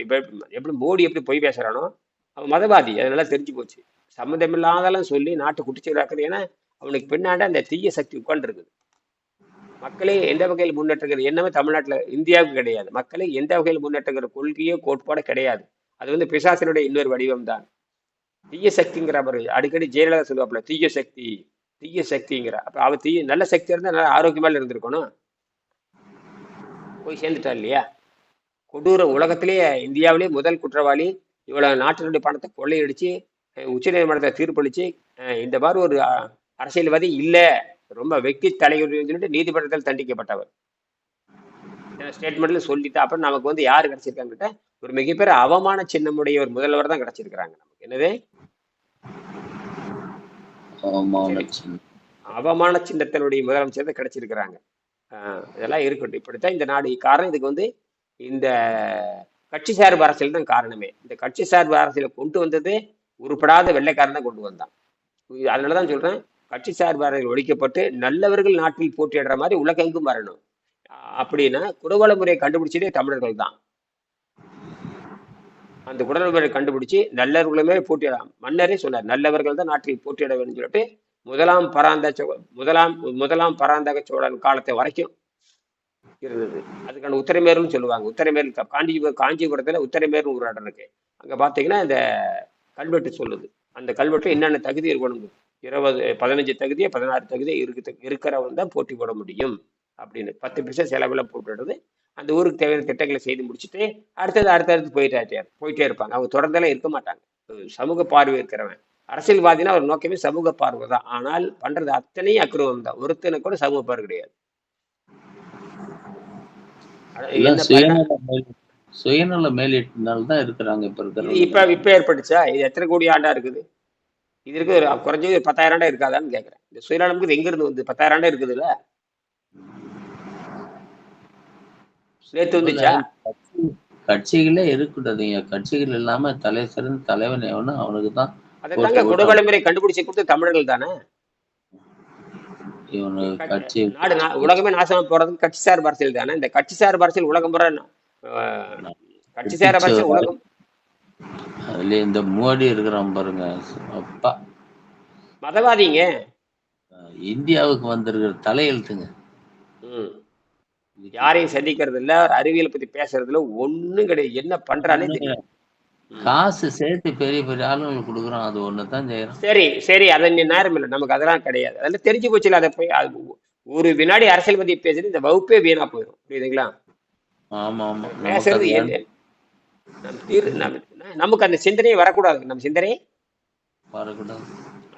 எப்படி மோடி எப்படி பொய் பேசுறானோ அவன் மதவாதி. அதனால தெரிஞ்சு போச்சு. சம்மந்தமில்லாதெல்லாம் சொல்லி நாட்டை குட்டிச்சலாக்குது. ஏன்னா அவனுக்கு பின்னாடி அந்த தீய சக்தி உட்கார்ந்து இருக்குது. மக்களை எந்த வகையில் முன்னேற்றுகிற எண்ணமே தமிழ்நாட்டில் இந்தியாவுக்கு கிடையாது. மக்களை எந்த வகையில் முன்னேற்றுகிற கொள்கையோ கோட்பாடோ கிடையாது. அது வந்து பிசாசனுடைய இன்னொரு வடிவம் தான். தீய சக்திங்கிற அவர் அடிக்கடி ஜெயலலிதா சொல்லுவாப்புல, தீய சக்தி தீய சக்திங்கிற. அப்ப அவ தீய நல்ல சக்தி இருந்தா நல்லா ஆரோக்கியமா இருந்திருக்கணும். போய் சேர்ந்துட்டா இல்லையா? கொடூர உலகத்திலேயே இந்தியாவிலேயே முதல் குற்றவாளி, இவ்வளவு நாட்டினுடைய பணத்தை கொள்ளையடிச்சு உச்ச நீதிமன்றத்தை தீர்ப்பளிச்சு இந்த மாதிரி ஒரு அரசியல்வாதி இல்ல, ரொம்ப வெட்டி தலைவர் சொல்லிட்டு நீதிமன்றத்தில் தண்டிக்கப்பட்டவர். ஸ்டேட்மெண்ட்ல சொல்லிட்டு அப்புறம் நமக்கு வந்து யாரு கிடைச்சிருக்காங்க, ஒரு மிகப்பெரிய அவமான சின்னமுடைய ஒரு முதல்வர் தான் கிடைச்சிருக்கிறாங்க நமக்கு. என்னது அவமான சின்னத்தினுடைய முதலமைச்சர் தான் கிடைச்சிருக்கிறாங்க. இதெல்லாம் இருக்கட்டும். இப்படித்தான் இந்த நாடு காரணம். இதுக்கு வந்து இந்த கட்சி சார்பு அரசியல் தான் காரணமே. இந்த கட்சி சார்பு அரசியலை கொண்டு வந்தது உருப்படாத வெள்ளைக்காரன் தான் கொண்டு வந்தான். அதனாலதான் சொல்றேன், கட்சி சார்பு அரசியல் ஒழிக்கப்பட்டு நல்லவர்கள் நாட்டில் போட்டியிடுற மாதிரி உலகெங்கும் வரணும். அப்படின்னா குடவள முறையை கண்டுபிடிச்சதே தமிழர்கள் தான். அந்த குடவள முறையை கண்டுபிடிச்சு நல்லவர்களுமே போட்டியிடலாம். மன்னரே சொன்னார், நல்லவர்கள் தான் நாட்டில் போட்டியிட வேண்டும் சொல்லிட்டு முதலாம் பராந்தக சோழன் காலத்தை வரைக்கும் இருந்தது. அதுக்கான உத்தரமேருன்னு சொல்லுவாங்க. உத்தரமேரு காஞ்சிபுரத்துல உத்தரமேருன்னு ஒரு இடம் இருக்கு. அங்க பாத்தீங்கன்னா இந்த கல்வெட்டு சொல்லுது. அந்த கல்வெட்டு என்னென்ன தகுதி இருக்கணும், 15 தகுதியே 16 தகுதியே இருக்கிறவன் தான் போட்டி போட முடியும் அப்படின்னு 10% செலவுல போட்டுடுறது. அந்த ஊருக்கு தேவையான திட்டங்களை செய்து முடிச்சுட்டு அடுத்தது போயிட்டே இருப்பாங்க. அவங்க தொடர்ந்தெல்லாம் இருக்க மாட்டாங்க. சமூக பார்வை இருக்கிறவன் அரசியல்வாதினா ஒரு நோக்கமே சமூக பார்வை தான். ஆனால் பண்றது அத்தனையும் அக்கிரமம் தான். ஒருத்தனை கூட சமூக பார்வை கிடையாது. சுயநல மேலிட்டால்தான் இருக்கிறாங்க இப்ப இருக்கிற. இப்ப ஏற்பட்டுச்சா? இது எத்தனை கோடி ஆண்டா இருக்குது? இது இருக்கு குறைஞ்சது 10,000 ஆண்டா இருக்காதான்னு கேக்குறேன். இந்த சுயநலம் எங்க இருந்து வந்து 10,000 ஆண்டா இருக்குதுல்ல? நேத்து வந்துச்சா? கட்சிகளே இருக்கக்கூடாதுங்க. கட்சிகள் இல்லாம தலை சிறந்த தலைவன் எவனோ அவனுக்கு தான். அதைத்தாங்க குடவளமுறை கண்டுபிடிச்சு கொடுத்து தமிழர்கள் தானே. நாடு உலகமே நாசமா போறதுக்கு கட்சி சார்பு அரசியல் தானே. இந்த கட்சி சார்பு அரசியல் உலகம் புற கட்சி சார்பு அரசியல் உலகம். அதுல இந்த மோடி இருக்கிறான் பாருங்க, அப்பா மதவாதிங்க. இந்தியாவுக்கு வந்திருக்கிற தலையெழுத்துங்க. யாரையும் சந்திக்கிறது இல்ல, அறிவியல் பத்தி பேசுறது இல்ல, ஒண்ணும் கிடையாது. என்ன பண்றானே தெரியும். காசு சேர்த்து பெரிய பெரிய ஆளுங்களுக்கு கொடுக்குறான், அது ஒண்ணுதான் செய்யறான். சரி அதை நேரம் இல்லை நமக்கு, அதெல்லாம் கிடையாது. அதெல்லாம் தெரிஞ்சு போச்சுல. அதை போய் ஒரு வினாடி அரசியல் பத்தி பேசுறது இந்த வகுப்பே வீணா போயிடும். புரியுதுங்களா? பேசுறது நமக்கு அந்த சிந்தனையே வரக்கூடாது. நம்ம சிந்தனையே வரக்கூடாது.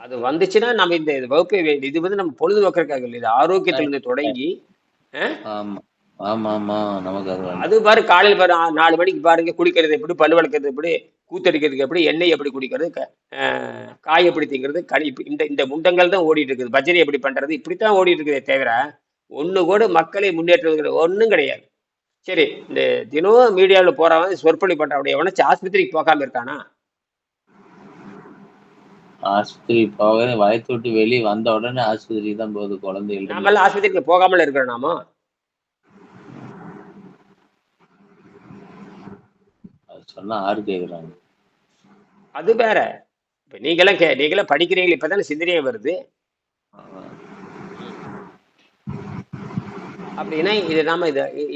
அது வந்துச்சுன்னா நம்ம இந்த வகுப்பே இது வந்து நம்ம பொழுதுபோக்கிறதுக்காக இல்லை. இது ஆரோக்கியத்திலிருந்து தொடங்கி அது பாரு, காலையில் பாரு 4 மணிக்கு பாருங்க, குளிக்கிறது எப்படி, பல்லு வளர்க்கறது எப்படி, கூத்தடிக்கிறதுக்கு எப்படி, எண்ணெய் எப்படி குடிக்கிறது, காய் எப்படி திங்கிறது, இந்த முண்டங்கள் தான் ஓடிட்டு இருக்குது. பஜனை எப்படி பண்றது, இப்படித்தான் ஓடிட்டு இருக்குதே தவிர ஒண்ணு கூட மக்களை முன்னேற்ற ஒன்றும் கிடையாது. சரி, இந்த தினம் மீடியாவில் போறவன் சொற்பொழி பண்ற அப்படி எவனாச்சும் ஆஸ்பத்திரிக்கு போகாம இருக்கானா? ஆஸ்பத்திரி போக வயத்தை விட்டு வெளியே வந்த உடனே ஆஸ்பத்திரி தான் போகுது குழந்தைகள். நாமெல்லாம் ஆஸ்பத்திரிக்கு போகாமல் இருக்கிறோம். நாம சொன்னா ஆறு கேக்குறாங்க. அது வேற. இப்ப நீங்களாம் படிக்கிறீங்க, இப்பதானே சிந்தனையே வருது. அப்படின்னா இது நாம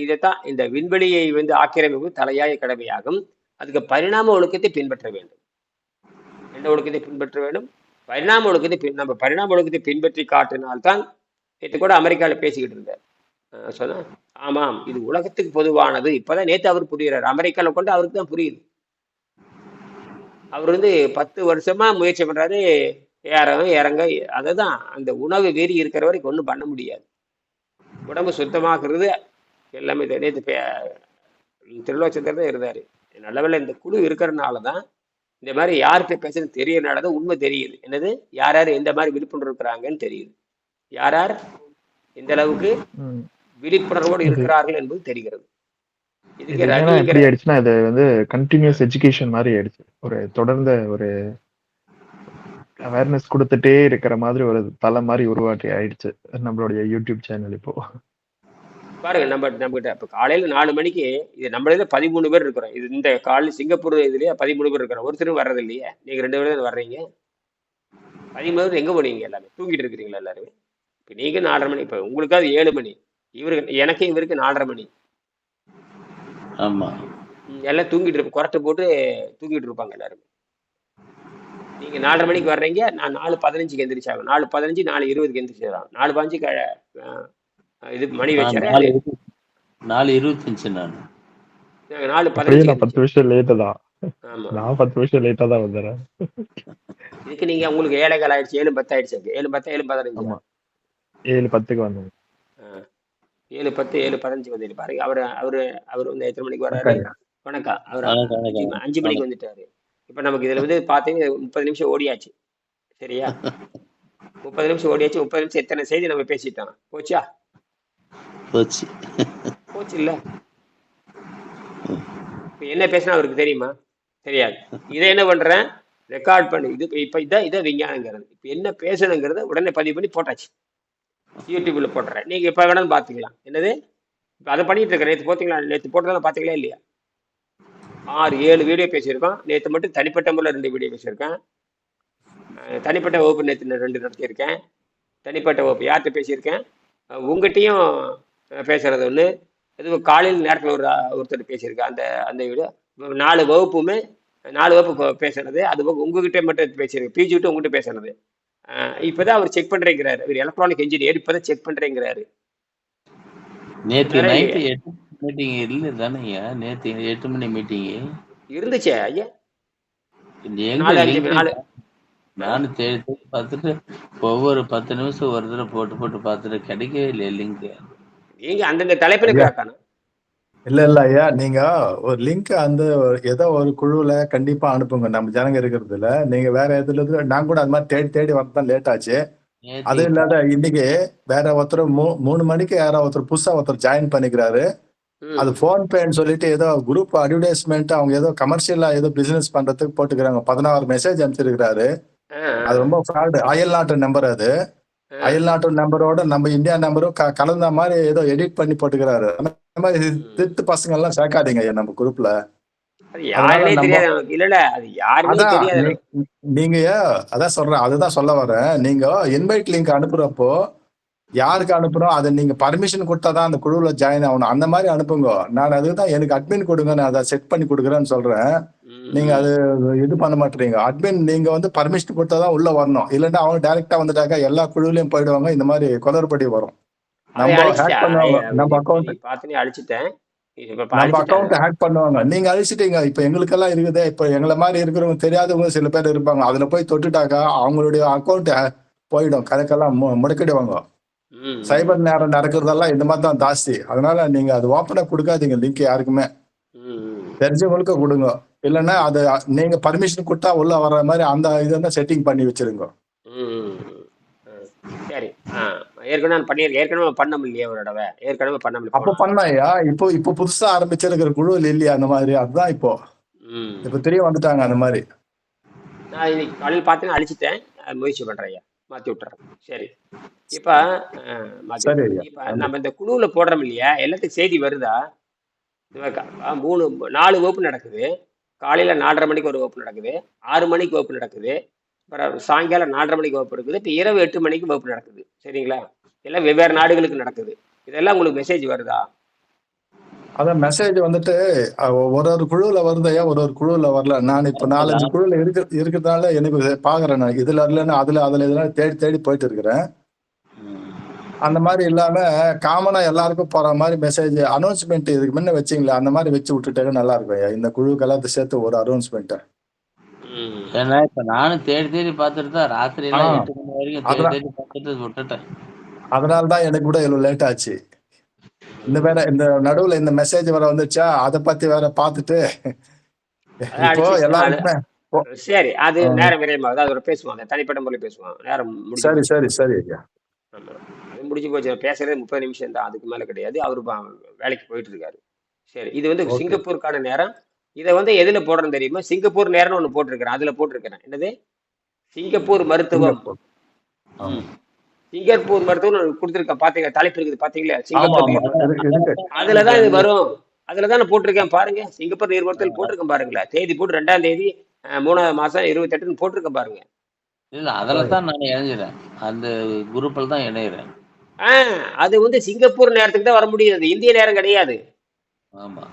இதைத்தான் இந்த விண்வெளியை வந்து ஆக்கிரமிப்பு தலையாய கடமையாகும். அதுக்கு பரிணாம ஒழுக்கத்தை பின்பற்ற வேண்டும். எந்த ஒழுக்கத்தை பின்பற்ற வேண்டும்? பரிணாம ஒழுக்கத்தை. நம்ம பரிணாம ஒழுக்கத்தை பின்பற்றி காட்டினால்தான். நேற்று கூட அமெரிக்காவில் பேசிக்கிட்டு இருந்தார். சொன்னா ஆமாம், இது உலகத்துக்கு பொதுவானது. இப்பதான் நேற்று அவர் புரியுறாரு. அமெரிக்காவில் கொண்டு அவருக்கு தான் புரியுது. அவர் வந்து 10 வருஷமா முயற்சி பண்றாரு, இறங்க. அதுதான் அந்த உணவு வெறி இருக்கிற வரைக்கும் ஒன்றும் பண்ண முடியாது. உடம்பு சுத்தமாக்குறது எல்லாமே. நேற்று திருலோச்சந்தர் தான் இருந்தாரு. நல்லவேளை இந்த குழு இருக்கிறதுனாலதான் இந்த மாதிரி யார்கிட்ட பேசுறது தெரியறதுனாலதான் உண்மை தெரியுது. என்னது, யார் யார் எந்த மாதிரி விழிப்புணர்வு இருக்கிறாங்கன்னு தெரியுது. யார் யார் எந்த அளவுக்கு விழிப்புணர்வோடு இருக்கிறார்கள் என்பது தெரிகிறது. இதுக்கு எப்படி ஆயிடுச்சுன்னா, இது வந்து கண்டினியூஸ் எஜுகேஷன் மாதிரி ஆயிடுச்சு. ஒரு தொடர்ந்த ஒரு அவேர்னஸ் கொடுத்துட்டே இருக்கிற மாதிரி ஒரு தளம் மாதிரி உருவாக்கி ஆயிடுச்சு நம்மளுடைய யூடியூப் சேனல். இப்போ பாருங்க, நம்ம கிட்ட இப்ப காலையில 4 மணிக்கு இது நம்மளே 13 பேர் இருக்கிறோம். இது இந்த காலையில் சிங்கப்பூர் இதுலயே 13 பேர் இருக்கிறோம். ஒருத்தரும் வர்றது இல்லையே. நீங்க 2 பேரும் வர்றீங்க. 13 பேர் எங்க போனீங்க? எல்லாமே தூங்கிட்டு இருக்கிறீங்களா எல்லாருமே? இப்ப நீங்க 4:30 மணி, இப்ப உங்களுக்காவது 7 மணி. இவருக்கு எனக்கு இவருக்கு 4:30 மணி. ஆமா. எல்லாம் தூங்கிட்டு இருப்போம், கொரட்டை போட்டு தூங்கிட்டு இருப்பாங்க எல்லாரும். நீங்க 4:30 மணிக்கு வர்றீங்க, நான் 4:15க்கு எந்திரிச்சாகும். 4:15 4:20க்கு எந்திரிச்சிடலாம். 4:15 இது மணி நான் வச்சாரு. 4:25 நான். நாங்க அப்படியே 4:15க்கு நான் 10 எந்திரிச்சோம். நிமிஷம் லேட்டு தான். ஆமா. நான் 10 நிமிஷம் லேட்டா தான் வந்துடுறேன். இதுக்கு நீங்க உங்களுக்கு 7:15 ஆயிடுச்சு, 7:10 ஆயிடுச்சு. 7:10 7:15 ஆமா 7:10க்கு வந்தேன். 7:10 7:15 வந்து பாருங்க. அவரு வந்து எத்தனை மணிக்கு வர்றாரு? வணக்கம் ஐயா. வணக்கம். அவர் வணக்கம், 5 வணக்கம், 5 மணிக்கு வணக்கம். வந்துட்டாரு. இப்ப நமக்கு இதுல வந்து பாத்தீங்கன்னா 30 நிமிஷம் ஓடியாச்சு. சரியா? 30 நிமிஷம் ஓடியாச்சு. 30 நிமிஷம் எத்தனை செய்தி நம்ம பேசிட்டோம். போச்சா? போச்சு. போச்சு இல்ல. இப்ப என்ன பேசினா அவருக்கு தெரியுமா? தெரியாது. இதை என்ன பண்றேன்? ரெக்கார்ட் பண்ணி இப்ப இதை விஞ்ஞானங்கிறது. இப்ப என்ன பேசணுங்கிறத உடனே பதிவு பண்ணி போட்டாச்சு. யூடியூப்ல போட்டுறேன். நீங்க எப்ப வேணாலும் பாத்துக்கலாம். என்னது? இப்ப அதை பண்ணிட்டு இருக்கேன். நேற்று போத்தீங்களா? நேற்று போட்டதெல்லாம் பாத்தீங்களா இல்லையா? 6-7 வீடியோ பேசியிருக்கோம். நேற்று மட்டும் தனிப்பட்ட முறையில் 2 வீடியோ பேசியிருக்கேன். தனிப்பட்ட வகுப்பு நேற்று 2 நடத்தியிருக்கேன். தனிப்பட்ட வகுப்பு யார்கிட்ட பேசியிருக்கேன்? உங்ககிட்டையும் பேசுறது ஒன்று. இது காலையில் நேரத்தில் ஒருத்தர் பேசியிருக்கேன். அந்த வீடியோ 4 வகுப்புமே 4 வகுப்பு பேசுறது. அது உங்ககிட்ட மட்டும் பேசியிருக்கு. பிஜி விட்டு உங்ககிட்ட பேசுறது. இப்பதான் அவர் செக் பண்றேங்கிறாரு. அவர் எலக்ட்ரானிக் இன்ஜினியர் இப்பதான் செக் பண்றேங்கிறாரு. நேத்து நைட்டு 8 மீட்டிங் இல்ல தானேயா? நேத்து 8 மணி மீட்டிங் இருந்துச்சே ஐயா. எங்க 4 5 லிங்க் 4 நானும் தேடி தேடி பார்த்துட்டு ஒவ்வொரு 10 நிமிஷம் ஒரு தடவை போட்டு பார்த்துட்டு கிடைக்கவே இல்லை லிங்க். நீங்க அந்தந்த தலைப்பில் கேட்கணும். இல்ல ஐயா, நீங்க ஒரு லிங்க் அந்த ஏதோ ஒரு குழுவுல கண்டிப்பா அனுப்புங்க. நம்ம ஜனங்க இருக்கிறதுல நீங்க வேற எதுல நான் கூட அது மாதிரி தேடி தேடி வரதான் லேட் ஆச்சு. அது இல்லாத இன்னைக்கு வேற ஒருத்தர் 3 மணிக்கு யாரோ ஒருத்தர் புதுசா ஒருத்தர் ஜாயின் பண்ணிக்கிறாரு. அது போன் பேன்னு சொல்லிட்டு ஏதோ குரூப் அட்வர்டைஸ்மெண்ட் அவங்க ஏதோ கமர்ஷியலா ஏதோ பிசினஸ் பண்றதுக்கு போட்டுக்கிறாங்க. 16 மெசேஜ் அனுப்பிச்சிருக்கிறாரு. அது ரொம்ப ஃப்ராட். அயல் நாட்டு நம்பர். அது அயல் நாட்டு நம்பரோட நம்ம இந்தியா நம்பரும் கலந்த மாதிரி ஏதோ எடிட் பண்ணி போட்டுக்கிறாரு. அந்த மாதிரி திருட்டு பசங்க எல்லாம் சேர்க்காதீங்க நம்ம குரூப்ல. நீங்க அதான் சொல்றேன், அதுதான் சொல்ல வரேன். நீங்க இன்வைட் லிங்க் அனுப்புறப்போ யாருக்கு அனுப்புறோம் அதை நீங்க பர்மிஷன் கொடுத்தாதான் அந்த குழுவுல ஜாயின் ஆகணும். அந்த மாதிரி அனுப்புங்க. நான் அதுதான் எனக்கு அட்மின் கொடுங்க, நான் அதை செட் பண்ணி கொடுக்குறேன்னு சொல்றேன். நீங்க அது இது பண்ண மாட்டீங்க. அட்மின் நீங்க வந்து பர்மிஷன் கொடுத்தாதான் உள்ள வரணும். இல்லைன்னா அவங்க டைரக்டா வந்துட்டாக்கா எல்லா குழுவிலையும் போயிடுவாங்க. இந்த மாதிரி குளறுபடி வரும். நம்ம ஹேக் பண்ணுவாங்க. நம்ம அக்கௌண்ட் ஹேக் பண்ணுவாங்க. நீங்க அழிச்சிட்டீங்க. இப்ப எங்களுக்கெல்லாம் இருக்குது. இப்ப எங்களை மாதிரி இருக்கிறவங்க தெரியாதவங்க சில பேர் இருப்பாங்க. அதுல போய் தொட்டுட்டாக்கா அவங்களுடைய அக்கௌண்ட் போயிடும். கணக்கெல்லாம் முடக்கிடுவாங்க. சைபர் நேரம் நடக்கிறதெல்லாம் இந்த மாதிரி தான் ஜாஸ்தி. அதனால நீங்க அது ஓப்பனா கொடுக்காதீங்க லிங்க் யாருக்குமே. தெரிஞ்சவங்களுக்கு கொடுங்க. இல்லைன்னா அது நீங்க பர்மிஷன் கொடுத்தா உள்ள வர்ற மாதிரி அந்த இதெல்லாம் செட்டிங் பண்ணி வச்சிருங்க. சரி. ஏற்கனவே பண்ண முடியல ஒரு தடவை. ஏற்கனவே பண்ண முடியல. அப்ப பண்ணாயா? இப்போ புதுசா ஆரம்பிச்சிருக்கிற குழு இல்லையா அந்த மாதிரி? அதுதான் இப்போ தெரிய வந்துட்டாங்க அந்த மாதிரி. நான் இன்னைக்கு காலையில் பார்த்தேன்னு அழிச்சிட்டேன். முயற்சி பண்றேன் ஐயா, மாத்தி விட்டுறேன். சரி. இப்ப நம்ம இந்த குழுவுல போடுறோம் இல்லையா, எல்லாத்துக்கும் செய்தி வருதா? 4 வகுப்பு நடக்குது. காலையில 4:30 மணிக்கு ஒரு வகுப்பு நடக்குது. 6 மணிக்கு வகுப்பு நடக்குது. அப்புறம் சாயங்காலம் 4:30 மணிக்கு வகுப்பு இருக்குது. இப்போ இரவு 8 மணிக்கு வகுப்பு நடக்குது. சரிங்களா? எல்லாம் வெவ்வேறு நாடுகளுக்கு நடக்குது. இதெல்லாம் உங்களுக்கு மெசேஜ் வருதா? அதான் மெசேஜ் வந்துட்டு ஒரு குழுவுல வருதையா, ஒரு குழுவுல வரல. நான் இப்ப 4-5 குழுவுல இருக்கிறதுனால எனக்கு பாக்குறேன். நான் இதுல இல்லைன்னா அதுல இதெல்லாம் தேடி தேடி போயிட்டு இருக்கிறேன். அந்த மாதிரி இல்லாம காமனா எல்லாருக்கும் போற மாதிரி மெசேஜ் அனௌன்ஸ்மெண்ட் இதுக்கு முன்ன வச்சிங்களா, அந்த மாதிரி வச்சு விட்டுட்டாக்க நல்லா இருக்கும். இந்த குழுவுக்கு எல்லாத்தையும் சேர்த்து ஒரு அனௌன்ஸ்மெண்ட். ஏன்னா இப்ப நானும் தேடி தேடி பார்த்துட்டு தான் ராத்திரி எல்லாம் 8 மணி வரைக்கும் தேடி பார்த்துட்டு விட்டுட்டேன். அதனாலதான் எனக்கு கூட இவ்வளவு லேட் ஆச்சு. இந்த வேற இந்த நடுவுல இந்த மெசேஜ் வர வந்துச்சா, அதை பத்தி வேற பார்த்துட்டு இப்போ எல்லாருக்குமே சரி. அது நேரம் விரைவாகுது. அது பேசுவாங்க, தனிப்பட்ட முறையில் பேசுவாங்க. நேரம் சரி சரி சரி ஐயா, அது முடிஞ்சு போச்சு. பேசுறது 30 நிமிஷம் தான், அதுக்கு மேல கிடையாது. அவரு வேலைக்கு போயிட்டு இருக்காரு. சரி. இது வந்து சிங்கப்பூருக்கான நேரம். இதை வந்து எதுல போடுறேன்னு தெரியுமா? சிங்கப்பூர் நேரம்னு ஒண்ணு போட்டிருக்கிறேன். அதுல போட்டிருக்கிறேன். என்னது? சிங்கப்பூர் மருத்துவம். சிங்கப்பூர் மருத்துவம் கொடுத்துருக்கேன். பாத்தீங்க, தலைப்பு இருக்குது பாத்தீங்களா? சிங்கப்பூர். அதுலதான் இது வரும். அதுலதான் போட்டிருக்கேன் பாருங்க. சிங்கப்பூர் நீர் மருத்துவம் போட்டிருக்கேன் பாருங்களேன். தேதி போட்டு 2ஆம் தேதி 3ஆம் மாசம் 28 போட்டிருக்கேன் பாருங்க. இல்ல அதுல தான் நான் இணைஞ்சிறேன். அந்த குரூப்ல தான் இணையிறேன். அது வந்து சிங்கப்பூர் நேரத்துக்கு தான் வர முடியும், அது இந்திய நேரம் கிடையாது. ஆமா.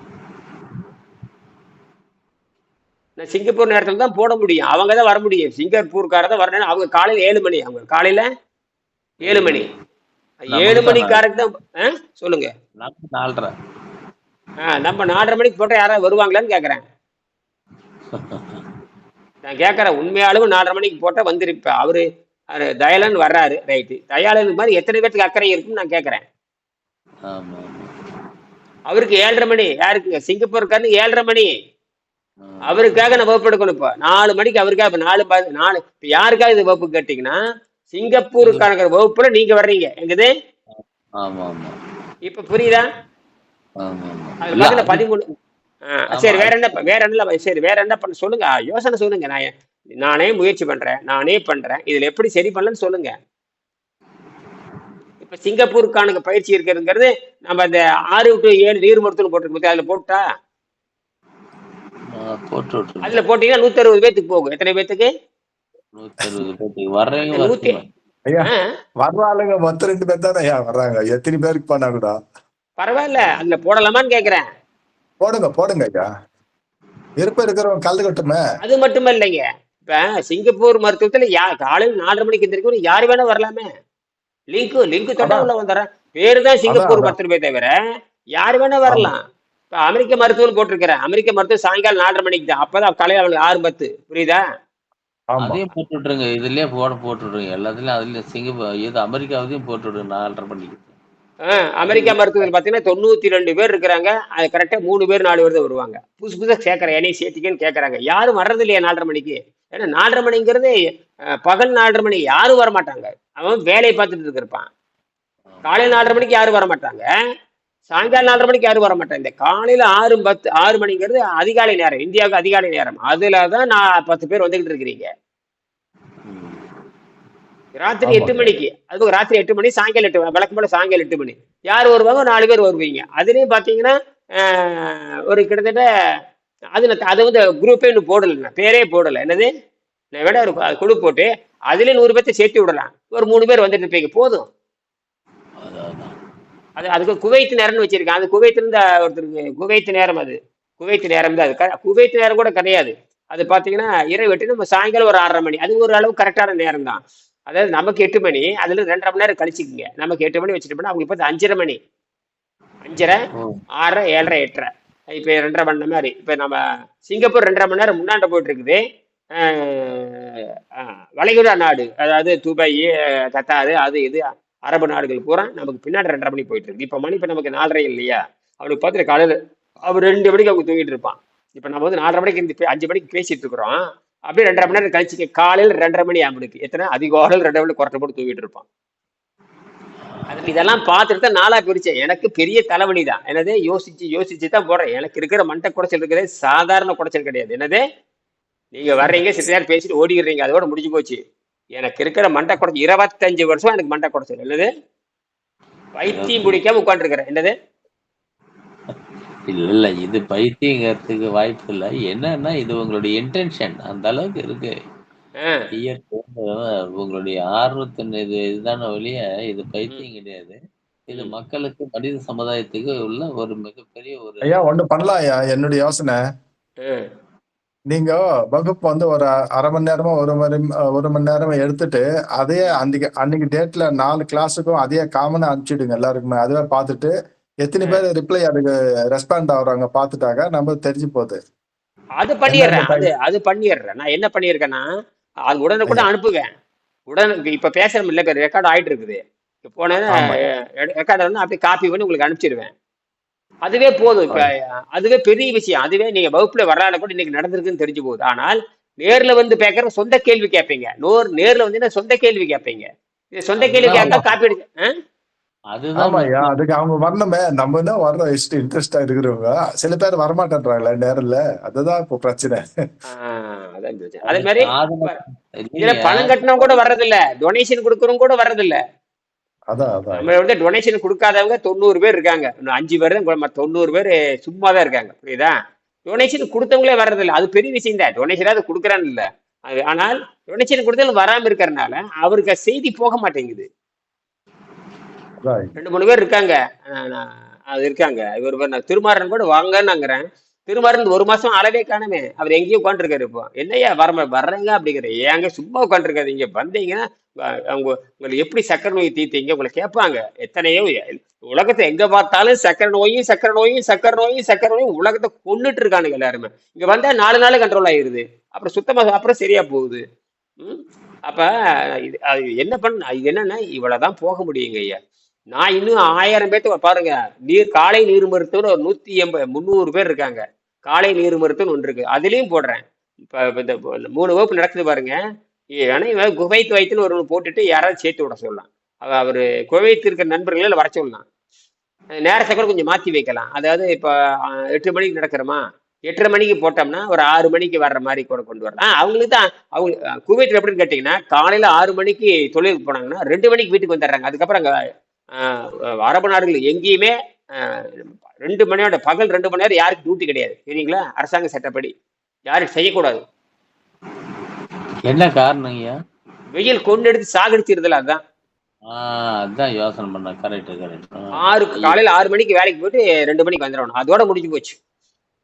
நான் சிங்கப்பூர் நேரத்துல தான் போட முடியும், அவங்க தான் வர முடியும், சிங்கப்பூர்கார தான் வரணும். அவங்க காலையில 7 மணி, அவங்க காலையில 7 மணி. 7 நமக்கு தான் மணிக்காரருக்கு தான். சொல்லுங்க. நமக்கு 4:30. நம்ம 4:30 மணிக்கு போட்டா யாராவது வருவாங்களான்னு கேக்குறேன். நான் கேட்கறேன், உண்மையாலும் 4:30 மணிக்கு போட்டா வந்திருப்ப. அவரு தயாளன் வர்றாரு, ரைட்டு. தயாளன் மாதிரி எத்தனை பேருக்கு அக்கறை இருக்குன்னு நான் கேட்கறேன். ஆமா ஆமா. அவருக்கு 7:30 மணி, யாருக்கு? சிங்கப்பூருக்காரனு 7:30 மணி. ஆ, அவருக்காக நான் வகுப்பு எடுக்கணும். இப்ப 4 மணிக்கு அவருக்காக, இப்ப 4 இப்ப யாருக்காக இது வகுப்பு கேட்டீங்கன்னா, சிங்கப்பூருக்கான வகுப்புல நீங்க வர்றீங்க. எங்குது ஆமா ஆமா இப்ப புரியுதா? ஆமா ஆமா. அது இல்ல பாத்தீங்கன்னா அது 13. ஆமா சரி, வேற அது என்ன வேற என்ன சரி, வேற என்ன பண்ண சொல்லுங்க, யோசனை சொல்லுங்க. நானே முயற்சி பண்றேன், நானே பண்றேன், இதுல எப்படி சரி பண்ணலன்னு சொல்லுங்க. இப்ப சிங்கப்பூருக்கான பயிற்சி இருக்கிறதுங்கிறது நம்ம அந்த 6 to 7 நீர் மருத்துவம் போட்டிருக்கு, அதுல போட்டா போட்டு விட்டுருங்க. அதுல போட்டீங்கன்னா 160 பேத்துக்கு போகும். எத்தனை பேத்துக்கு? 160 பேருக்கு அந்த வர்றவங்க 100. வரட்டுமே. ஐயா ஆஹ் வர்ற ஆளுங்க 2 பேர் தானே ஐயா வர்றாங்க, எத்தனை பேருக்கு பண்ணா கூட பரவாயில்ல, அதுல போடலாமான்னு கேக்குறேன். போடுங்க போடுங்க ஐயா, விருப்பம் இருக்கிறவங்க கலந்துக்கட்டுமே. அது மட்டும் இல்லைங்க, இப்ப சிங்கப்பூர் மருத்துவத்துல காலையில் 4:30 மணிக்கு எந்திரிக்கும் யாரு வேணா வரலாமே. லிங்க் தொட்டா அதான் உள்ள வந்துடுறேன். பேரு தான் அதான் சிங்கப்பூர் அதான் மருத்துவமே தவிர யாரு வேணா ஆமா வரலாம். இப்ப அமெரிக்க மருத்துவம் போட்டிருக்கிறேன், அமெரிக்க மருத்துவம் சாயங்காலம் 4:30 மணிக்கு தான், அப்பதான் காலையில் அவங்களுக்கு 6:10. புரியுதா? ஆமா அதையும் போட்டு விட்டுருங்க. இதுலயே போட்டு விட்டுருங்க. எல்லாத்துலயும் அதுலயும் சிங்கப்பூர் இது அமெரிக்காவதையும் போட்டு விடுங்க 4:30 மணிக்கு. அது அமெரிக்கா மருத்துவத்தில் பார்த்தீங்கன்னா 92 பேர் இருக்கிறாங்க. அது கரெக்டா 3 பேர் 4 பேர் தான் வருவாங்க. புதுசு புதுசா கேட்கறேன், என்னையும் சேர்த்திக்கன்னு கேட்கறாங்க. யாரும் வர்றது இல்லையா 4:30 மணிக்கு? ஏன்னா 4:30 மணிங்கிறது பகல் 4:30 மணி, யாரும் வர மாட்டாங்க. அவன் வேலையை பார்த்துட்டு இருப்பான். ஆமா. காலையில் 4:30 மணிக்கு யாரும் வர மாட்டாங்க, சாயங்காலம் 4:30 மணிக்கு யாரும் வர மாட்டாங்க. இந்த காலையில 6 மணிங்கிறது அதிகாலை நேரம், இந்தியாவுக்கு அதிகாலை நேரம். அதுல தான் நான் 10 பேர் வந்துகிட்டு இருக்கிறீங்க. ம். ராத்திரி 8 ஆமாங்க மணிக்கு, அதுவும் ராத்திரி 8 மணி, சாயங்காலம் 8 வழக்கம் போல சாயங்காலம் 8 மணி. யார் வருவாங்க? 4 பேர் வருவீங்க. அதுலயும் பாத்தீங்கன்னா ஒரு கிட்டத்தட்ட அது வந்து குரூப்பே இன்னும் போடல, நான் பேரே போடல. என்னது, நான் விட ஒரு குழு போட்டு அதுல 100 பேர்த்த சேர்த்து விடலாம். ஒரு 3 பேர் வந்துட்டு இருப்பீங்க, போதும். அதான் அதான். அதுக்கு குவைத் நேரம்னு வச்சிருக்கேன். அது குவைத்துல இருந்து ஒருத்தருக்கு குவைத் நேரம், அது குவைத் நேரம் தான். அது குவைத் நேரம் கூட கிடையாது. அது பாத்தீங்கன்னா இரவு 8, நம்ம சாயங்காலம் ஒரு 6:30 மணி. அது ஒரு அளவு கரெக்டான நேரம் தான். அதாவது நமக்கு 8 மணி, அதுல 2.5 மணி நேரம் கழிச்சுக்குங்க. நமக்கு 8 மணி வச்சுட்டோம்னா அவங்களுக்கு பார்த்து 5:30 மணி, 5:30, ஓ 6:30, 7:30, 8:30. இப்ப 2.5 மணி நேரம் மாதிரி. இப்ப நம்ம சிங்கப்பூர் 2.5 மணி நேரம் முன்னாண்ட போயிட்டு இருக்குது. வளைகுடா நாடு, அதாவது துபாய், கத்தாரு, அது இது அரபு நாடுகள் பூரா நமக்கு பின்னாடி 2.5 மணி போயிட்டு இருக்கு. இப்ப மணி இப்ப நமக்கு 4:30 இல்லையா? அவனுக்கு பார்த்து காலையில அவர் 2 மணிக்கு அவங்க தூங்கிட்டு இருப்பான். இப்ப நம்ம வந்து 4:30 மணிக்கு இருந்து 5 மணிக்கு பேசிட்டு இருக்கிறோம். அப்படியே 2.5 மணி நேரம் கழிச்சு காலையில் 2:30 மணி அவனுக்கு எத்தனை அதிகாலையில் 2 மணி குறைட்ட போட்டு தூங்கிட்டு இருப்பான். அதுல இதெல்லாம் பார்த்துட்டு தான் நாளா பிரிச்சேன். எனக்கு பெரிய தலைவலி தான். என்னது, யோசிச்சு தான் போடுறேன். எனக்கு இருக்கிற மண்டை குடைச்சல் இருக்கிறது சாதாரண குடைச்சல் கிடையாது. என்னது, நீங்க வர்றீங்க, சித்த நேரம் பேசிட்டு ஓடிடுறீங்க, அதோட முடிஞ்சு போச்சு. எனக்கு இருக்கிற மண்டை குடைச்சல் 25 வருஷம் எனக்கு மண்டை குடைச்சல். என்னது, பைத்தியம் பிடிக்காம உட்காந்துருக்கிறேன். என்னது, இல்ல இல்ல இது பைத்தியங்கிறதுக்கு வாய்ப்பு இல்லை. என்னன்னா இது உங்களுடைய இன்டென்ஷன் அந்த அளவுக்கு இருக்கு. இயற்கை உங்களுடைய ஆர்வத்தின் இதுதான ஒழிய இது பைத்தியம் கிடையாது. இது மக்களுக்கு மனித சமுதாயத்துக்கு உள்ள ஒரு மிகப்பெரிய ஒரு ஐயா ஒண்ணு பண்ணலாம் ஐயா, என்னுடைய யோசனை. நீங்க வகுப்பு வந்து ஒரு அரை மணி நேரமோ 1 மணி நேரமோ எடுத்துட்டு அதே அன்னைக்கு டேட்ல 4 கிளாஸுக்கும் அதே காமனா அனுப்பிச்சிடுங்க எல்லாருக்குமே. அதுவே பார்த்துட்டு எத்தனை பேர் ரிப்ளை அதுக்கு ரெஸ்பாண்ட் ஆகுறாங்க பார்த்துட்டாங்க, நம்ம தெரிஞ்சு போகுது. அது பண்ணிடுறேன். அது பண்ணிடுறேன். நான் என்ன பண்ணியிருக்கேன்னா, அது உடனுக்குடன் அனுப்புவேன். இப்ப பேசுறோம் இல்ல, ரெக்கார்ட் ஆயிட்டு இருக்குது. போனேன்னா ரெக்கார்ட் வந்து அப்படியே காப்பி பண்ணி உங்களுக்கு அனுப்பிச்சிருவேன். அதுவே போதும். இப்ப அதுவே பெரிய விஷயம். அதுவே நீங்க வகுப்புல வரலான கூட இன்னைக்கு நடந்திருக்குன்னு தெரிஞ்சு போகுது. ஆனால் நேர்ல வந்து பேக்கிற சொந்த கேள்வி கேட்பீங்க. நேர்ல வந்து சொந்த கேள்வி கேட்பீங்க. சொந்த கேள்வி கேட்க காப்பி அடிச்சு அதுதான் அதுக்கு அவங்க வரணுமே. நம்ம தான் வர்ற இன்ட்ரெஸ்டா இருக்கிறவங்க சில பேர் வரமாட்டேன்றாங்களே நேரில், அதுதான் இப்போ பிரச்சனை. அதே மாதிரி இதுல பணம் கட்டணம் கூட வர்றதில்ல, டொனேஷன் கொடுக்கறவங்க கூட வர்றதில்ல. நம்ம வந்து டொனேஷன் கொடுக்காதவங்க 90 பேர் இருக்காங்க. 5 பேர் தான், 90 பேர் சும்மா தான் இருக்காங்க. புரியுதா? டொனேஷன் கொடுத்தவங்களே வர்றதில்ல. அது பெரிய விஷயம் தான். டொனேஷனாவது கொடுக்குறான்னு இல்ல, ஆனால் டொனேஷன் கொடுத்தாலும் வராம இருக்கிறதுனால அவருக்கு செய்தி போக மாட்டேங்குது. Right. 2 3 பேர் இருக்காங்க. அது இருக்காங்க. இவர் பேர் நான் திருமாறன் கூட வாங்கன்னாங்கிறேன். திருமாறன் 1 மாசம் அளவே காணுமே. அவர் எங்கேயோ உட்காந்துருக்காரு இப்போ. என்னய்யா வர்றேங்க அப்படிங்கிற. ஏங்க சும்மா உட்காந்துருக்காதீங்க. வந்தீங்கன்னா அவங்க உங்களுக்கு எப்படி சக்கரை நோய் தீர்த்தீங்க உங்களை கேட்பாங்க. எத்தனையோ உலகத்தை எங்க பார்த்தாலும் சக்கரை நோயும் உலகத்தை கொன்னுட்டு இருக்கானுங்க எல்லாருமே. இங்க வந்தா 4 நாள் கண்ட்ரோல் ஆயிருது. அப்புறம் சுத்தமா அப்புறம் சரியா போகுது. அப்ப அது என்ன பண்ண இது என்னன்னா இவ்வளவுதான் போக முடியுங்க ஐயா. நான் இன்னும் 1000 பேர்த்து பாருங்க. காலை நீர் மருத்துவர் ஒரு 180 300 பேர் இருக்காங்க. காலை நீர் மருத்துவம் ஒன்று இருக்கு, அதுலயும் போடுறேன். இப்ப இந்த 3 வகுப்பு நடக்குது பாருங்க. குவைத் வைத்துன்னு ஒரு போட்டுட்டு யாராவது சேர்த்து விட சொல்லலாம். அவரு குவைத்து இருக்கிற நண்பர்களை வர சொல்லலாம். நேரத்தை கூட கொஞ்சம் மாத்தி வைக்கலாம். அதாவது இப்ப 8 மணிக்கு நடக்கிறோமா, 8:30 மணிக்கு போட்டோம்னா ஒரு 6 மணிக்கு வர்ற மாதிரி கூட கொண்டு வரலாம். அவங்களுக்கு தான் அவங்க குவைத்தில் எப்படின்னு கேட்டீங்கன்னா, காலையில 6 மணிக்கு தொழிலுக்கு போனாங்கன்னா 2 மணிக்கு வீட்டுக்கு வந்துடுறாங்க. அதுக்கப்புறம் அங்க அரபு நாடுகள் எங்கேயுமே 2 மணியோட பகல் 2 மணி நேரம் யாருக்கு டியூட்டி கிடையாது சரிங்களா? அரசாங்க சட்டப்படி யாரும் செய்யக்கூடாது. என்ன காரணம் ஐயா? வெயில் கொண்டு எடுத்து சாகடிச்சிருதுல. அதுதான் அதான் யோசனை பண்ண. கரெக்ட். காலையில 6 மணிக்கு வேலைக்கு போயிட்டு 2 மணிக்கு வந்துடணும். அதோட முடிஞ்சு போச்சு.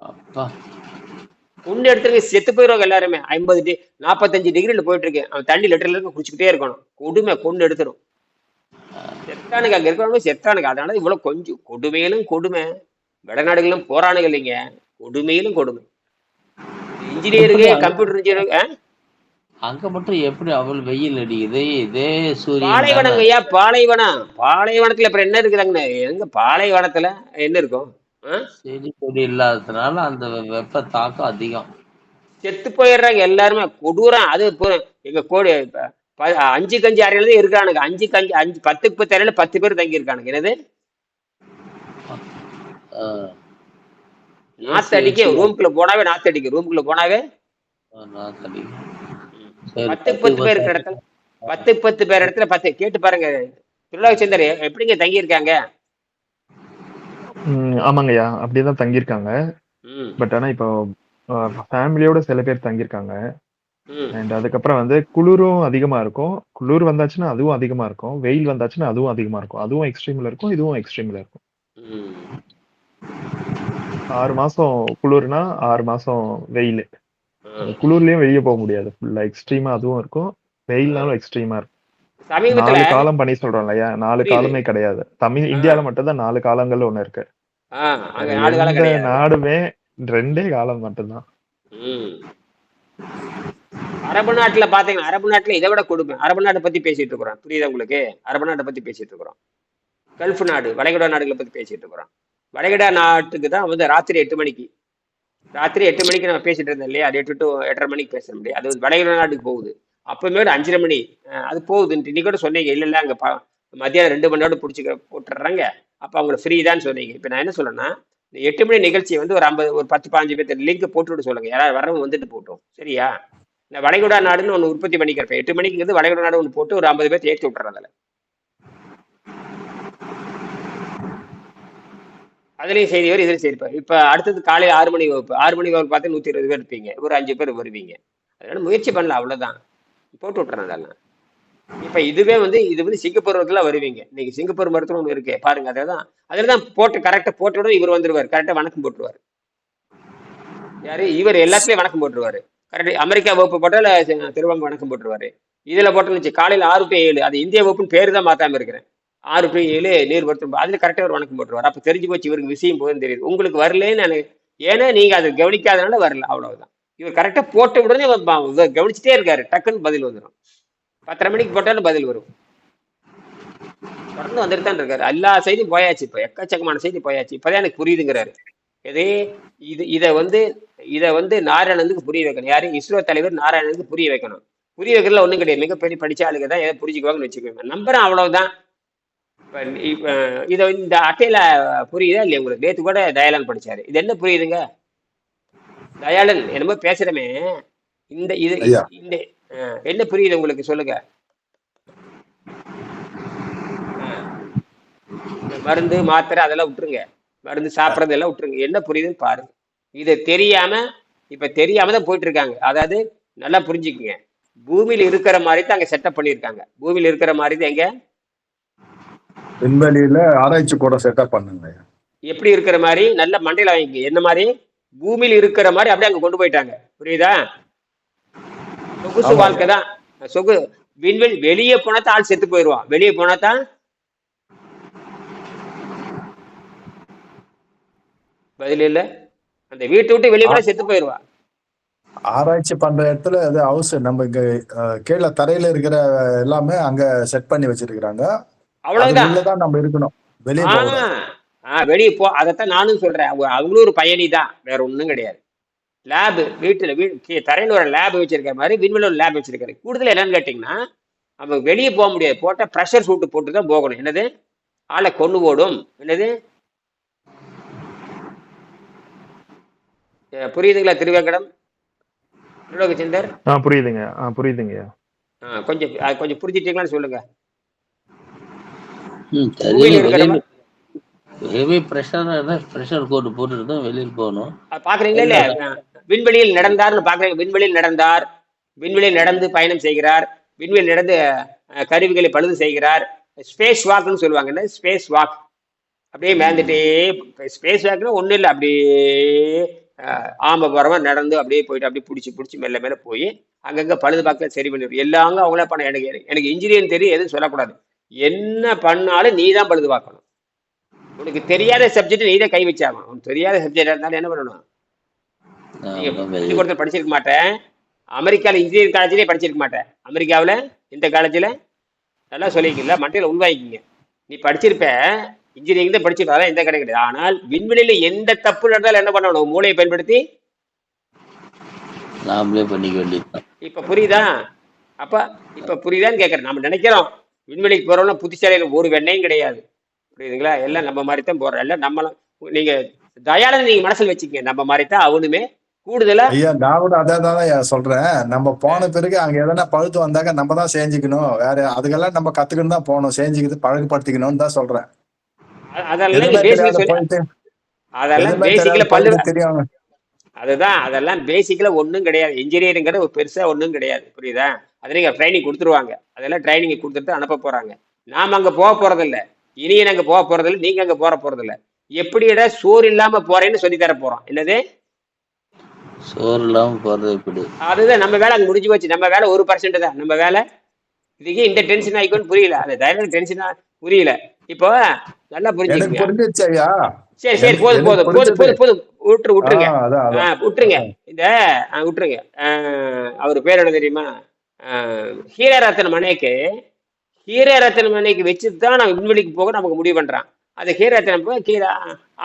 அப்பா கொண்டு எடுத்துருங்க, செத்து போயிருவாங்க எல்லாருமே. 45 டிகிரில போயிட்டு இருக்கு. அவன் தண்ணி லிட்டர்ல குடிச்சுக்கிட்டே இருக்கணும். கொடுமை கொண்டு எடுத்துரும். செத்தானுக்கு அங்க இருக்கிறவங்க செத்தானுக்கு. அதனால இவ்வளவு கொஞ்சம் கொடுமையிலும் கொடுமை. வடநாடுகளும் போரானுங்க இல்லைங்க, கொடுமையிலும் கொடுமை. இன்ஜினியருக்கு கம்ப்யூட்டர் இன்ஜினியர் அங்க மட்டும் எப்படி அவ்வளவு வெயில் அடிக்குது? இதே சூரியன் பாலைவனங்க ஐயா, பாலைவனத்துல அப்புறம் என்ன இருக்குதாங்கண்ணா? எங்க பாலைவனத்துல என்ன இருக்கும்? செடி கொடி இல்லாததுனால அந்த வெப்ப தாக்கம் அதிகம். செத்து போயிடுறாங்க எல்லாருமே. கொடூரம். அது எங்க கோடி 5 கஞ்சி அறையில தான் இருக்கானுங்க. 10க்கு 10 அறையில 10 பேர் தங்கி இருக்கானுங்க. என்னது நாத்தடிக்க ரூம்குள்ள போனாவே நாத்தடிக்க. ரூம்குள்ள போனாவே 10க்கு 10 பேர் இருக்கிற இடத்துல 10க்கு 10 பேர் இடத்துல 10 கேட்டு பாருங்க. திருவிழாச்சந்தர் எப்படிங்க தங்கி இருக்காங்க? ஆமாங்கய்யா, அப்படிதான் தங்கியிருக்காங்க. பட் ஆனா இப்போ ஃபேமிலியோட சில பேர் தங்கியிருக்காங்க. அண்ட் அதுக்கப்புறம் வந்து குளிரும் அதிகமா இருக்கும். குளிர் வந்தாச்சுன்னா அதுவும் அதிகமா இருக்கும். வெயில் வந்தாச்சுன்னா அதுவும் அதிகமா இருக்கும். அதுவும் எக்ஸ்ட்ரீம்ல இருக்கும், இதுவும் எக்ஸ்ட்ரீம்ல இருக்கும். 6 மாசம் குளிர்னா 6 மாசம் வெயில். குளிர்லயும் வெளியே போக முடியாது. ஃபுல்லா எக்ஸ்ட்ரீமா அதுவும் இருக்கும், வெயில்னாலும் எக்ஸ்ட்ரீமா இருக்கும். 4 காலம் பண்ணி சொல்றோம் இல்லையா? 4 காலமே கிடையாது. இந்தியால மட்டும் தான் 4 காலங்கள் ஒண்ணு இருக்கு. நாடுமே 2 காலம் மட்டும்தான். அரபு நாட்டுல பாத்தீங்கன்னா, அரபு நாட்டுல இதை விட கொடுமை. அரபு நாட்டை பத்தி பேசிட்டு இருக்கிறோம், புரியுதா உங்களுக்கு? அரபு நாட்டை பத்தி பேசிட்டு இருக்கிறோம். கல்ஃப் நாடு, வளைகுடா நாடுகளை பத்தி பேசிட்டு இருக்கிறோம். வளைகுடா நாட்டுக்கு தான் வந்து ராத்திரி 8 மணிக்கு நம்ம பேசிட்டு இருந்தோம் இல்லையா? அது 8 to 8:30 மணிக்கு பேச முடியாது. அது வளைகுடா நாட்டுக்கு போகுது. அப்பவுமே ஒரு 5:30 மணி அது போகுதுன்ட்டு இன்னைக்கு கூட சொன்னீங்க. இல்ல அங்க மத்தியானம் 2 மணி நேரம் போட்டுடுறாங்க. அப்ப அவங்க ஃப்ரீ தான் சொன்னீங்க. இப்ப நான் என்ன சொல்றேன்னா, 8 மணி நிகழ்ச்சியை வந்து ஒரு 10-15 பேர் லிங்க் போட்டு விட சொல்லுங்க. யாராவது வரவங்க வந்துட்டு போட்டோம், சரியா? இந்த வளைகுடா நாடுன்னு ஒன்று உற்பத்தி பண்ணிக்கிறப்ப 8 மணிக்கு வளைகுடா நாடு ஒன்று போட்டு ஒரு 50 பேர் ஏற்றி விட்டுறேன். அதுலயும் செய்தி வரும், இதுல செய்திருப்பாரு. இப்ப அடுத்தது காலையில் 6 மணி வகுப்பு. 6 மணி வகுப்பு பார்த்து 120 பேர் இருப்பீங்க. ஒரு 5 பேர் வருவீங்க. அதனால முயற்சி பண்ணல, அவ்வளவுதான். போட்டு விட்டுறேன் அதெல்லாம். இப்ப இது வந்து சிங்கப்பூர் வருவீங்க. இன்னைக்கு சிங்கப்பூர் மருத்துவம் ஒன்று இருக்கு பாருங்க. அதுலதான் போட்டு கரெக்டா போட்டு விட இவர் வந்துருவாரு. கரெக்டா வணக்கம் போட்டுருவாரு. யாரு இவர்? எல்லாத்துலயும் வணக்கம் போட்டுருவாரு. கரெக்ட். அமெரிக்கா வகுப்பு போட்டால திருவாங்க வணக்கம் போட்டுருவாரு. இதுல போட்டு காலையில 6 to 7. அது இந்திய வகுப்புன்னு பேரு தான் மாத்தாம இருக்கிறேன். 6 to 7 நீர் மருத்துவம். அதுல கரெக்டா ஒரு வணக்கம் போட்டுருவாரு. அப்ப தெரிஞ்சு போச்சு இவருக்கு விஷயம் போதுன்னு தெரியுது. உங்களுக்கு வரலன்னு ஏன்னா நீங்க அதை கவனிக்காதனால வரல, அவ்வளவுதான். இவர் கரெக்டா போட்ட உடனே கவனிச்சுட்டே இருக்காரு. டக்குன்னு பதில் வந்துடும். 10:30 மணிக்கு போட்டாலும் பதில் வரும். தொடர்ந்து வந்துட்டு தான் இருக்காரு. எல்லா செய்தியும் போயாச்சு. இப்ப எக்கச்சக்கமான செய்தி போயாச்சு. இப்பதான் எனக்கு புரியுதுங்கிறாரு. இதை வந்து நாராயணனுக்கு புரிய வைக்கணும். யாரு? இஸ்ரோ தலைவர் நாராயணனுக்கு புரிய வைக்கணும். புரிய வைக்கிறதுல ஒண்ணும் கிடையாது. மிகப்பெரிய படிச்ச ஆளுங்க தான் எதை புரிஞ்சுக்குவாங்கன்னு வச்சுக்கோங்க. நம்புறேன், அவ்வளவுதான். இப்ப இந்த அட்டையில புரியுதா இல்லையா உங்களுக்கு? நேத்து கூட தயாளன் படிச்சாரு. இது என்ன புரியுதுங்க? தயாளன் என்னமோ பேசுறமே, இந்த என்ன புரியுது உங்களுக்கு? சொல்லுங்க. மருந்து மாத்திரை அதெல்லாம் விட்டுருங்க. மருந்து சாப்பிட்றது எல்லாம் விட்டுருங்க. என்ன புரியுதுன்னு பாருங்க. இதை தெரியாம தான் போயிட்டு இருக்காங்க. அதாவது நல்லா புரிஞ்சுக்குங்க. பூமியில இருக்கிற மாதிரி தான் அங்க செட்டப் பண்ணியிருக்காங்க. பூமியில இருக்கிற மாதிரி தான் எங்க விண்வெளியில ஆராய்ச்சி கூட செட்டப் பண்ணுங்க. எப்படி இருக்கிற மாதிரி நல்ல மண்டையில வாங்கி என்ன மாதிரி பூமியில் இருக்கிற மாதிரி அப்படியே அங்க கொண்டு போயிட்டாங்க. புரியுதா? சொகுசு ஆமா வாழ்க்கை ஐயா. தான். விண்வெளி வெளியே போனாதான் ஆள் செத்து போயிடுவான். வெளியே போனாதான் பதில் இல்ல. அந்த வீட்டை விட்டு வெளியே போனா செத்து போயிடுவா. ஆராய்ச்சி பண்ற இடத்துல அது ஹவுஸ் நம்ம இங்க கீழே தரையில இருக்கிற எல்லாமே அங்க செட் பண்ணி வச்சிருக்கிறாங்க. அவ்வளவுதான். அதுக்குள்ளதான் நம்ம இருக்கணும், வெளியே போகக்கூடாது. வெளியே போ. அதைத்தான் நானும் சொல்றேன். அவங்களும் ஒரு பயணி தான், வேற ஒண்ணும் கிடையாது. லேபு வீட்டுல தரையில ஒரு லேப் வச்சிருக்கிற மாதிரி விண்வெளி ஒரு லேப் வச்சிருக்காரு. கூடுதல் என்னன்னு கேட்டீங்கன்னா, நம்ம வெளியே போக முடியாது. போட்டா ப்ரெஷர் சூட்டு போட்டு தான் போகணும். என்னது? ஆளை கொண்டு ஓடும். என்னது? புரியுதுங்களா திருவேங்கடம், திருலோகச்சந்தர்? புரியுதுங்க. புரியுதுங்க. கொஞ்சம் கொஞ்சம் புரிஞ்சிட்டீங்களான்னு சொல்லுங்க. பிரஷர் கோட் போட்டுட்டு தான் வெளியில போகணும். பாக்குறீங்களா இல்லையா? விண்வெளியில் நடந்தார்னு பாக்குறீங்க. விண்வெளியில் நடந்தார், விண்வெளியில் நடந்து பயணம் செய்கிறார், விண்வெளியில் நடந்து கருவிகளை பழுது செய்கிறார். ஸ்பேஸ் வாக்னு சொல்லுவாங்க. என்ன ஸ்பேஸ் வாக்? அப்படியே மேந்துட்டே. ஸ்பேஸ் வாக்னு ஒன்றும் இல்லை, அப்படியே ஆமபரமா நடந்து அப்படியே போயிட்டு அப்படியே பிடிச்சி மெல்ல மேல போய் அங்கங்க பழுது பார்க்க சரி பண்ணிடும். எல்லாங்க அவங்களே பண்ண. எனக்கு இன்ஜினியரிங் தெரியும், எதுவும் சொல்லக்கூடாது. என்ன பண்ணாலும் நீ தான் பழுது பார்க்கணும். உனக்கு தெரியாத சப்ஜெக்ட் நீ தான் கை வச்சாகணும். உனக்கு தெரியாத சப்ஜெக்ட் இருந்தாலும் என்ன பண்ணணும்? பள்ளிக்கூடத்தில் படிச்சிருக்க மாட்டேன். அமெரிக்காவில் இன்ஜினியரிங் காலேஜ்லேயே படிச்சிருக்க மாட்டேன். அமெரிக்காவில் இந்த காலேஜில் நல்லா சொல்லிக்கல, மண்டையில் உள்வாங்கிக்கிங்க. நீ படிச்சிருப்ப, இன்ஜினியரிங் தான் படிச்சிருக்க, எந்த கடை கிடையாது. ஆனால் விண்வெளியில எந்த தப்பு நடந்தாலும் என்ன பண்ணணும்? மூளையை பயன்படுத்தி நாமளே பண்ணிக்க வேண்டியது. இப்ப புரியுதா? இப்ப புரியுதான்னு கேட்கறேன். நம்ம நினைக்கிறோம் விண்வெளிக்கு போறோம்னா புத்திசாலியில் ஒரு வெண்ணையும் கிடையாது. புரியுதுங்களா? எல்லாம் நம்ம மாதிரி தான் போறோம். எல்லாம் நம்மளும். நீங்க தயானந்த நீங்க மனசில் வச்சுக்கங்க, நம்ம மாதிரி தான் அவனுமே. கூடுதலா ஐயா நான் கூட அதான் சொல்றேன். நம்ம போன பிறகு அங்க எதனா பழுத்து வந்தாக்க நம்ம தான் செஞ்சுக்கணும். வேற அதுக்கெல்லாம் நம்ம கத்துக்கணும் தான் போகணும். செஞ்சுக்கிட்டு பழகுபடுத்திக்கணும்னு தான் சொல்றேன். அதெல்லாம் பேசிக்கல பல்லு தெரியும். அதுதான், அதெல்லாம் பேசிக்கல ஒன்றும் கிடையாது. இன்ஜினியரிங்கிறது ஒரு பெருசா ஒன்றும் கிடையாது. புரியுதா? அதை நீங்க ட்ரைனிங் கொடுத்துருவாங்க. அதெல்லாம் ட்ரைனிங் கொடுத்துட்டு அனுப்ப போறாங்க. நாம அங்க போக போறதில்ல. இனிய நாங்க போக போறதில்லை, நீங்க அங்க போறதில்ல. எப்படிடா சோறு இல்லாம போறேன்னு சொல்லி தர போறோம். என்னது? சோறு இல்லாம போறது எப்படி? அதுதான் நம்ம வேலை அங்க முடிஞ்சு போச்சு. நம்ம வேலை 1% தான் நம்ம வேலை. இதுக்கே இந்த டென்ஷன் ஆயிக்கோன்னு புரியல. அந்த தைரியம் டென்ஷனா புரியல. இப்போ நல்லா புரிஞ்சுக்கங்க. சரி போதும் விட்டுருங்க. இந்த விட்டுருங்க. அவர் பேர் என்ன தெரியுமா? ஹீரரத்ன மனைக்கு வச்சுதான் நான் விண்வெளிக்கு போக நமக்கு முடிவு பண்றான். அந்த ஹீரரத்ன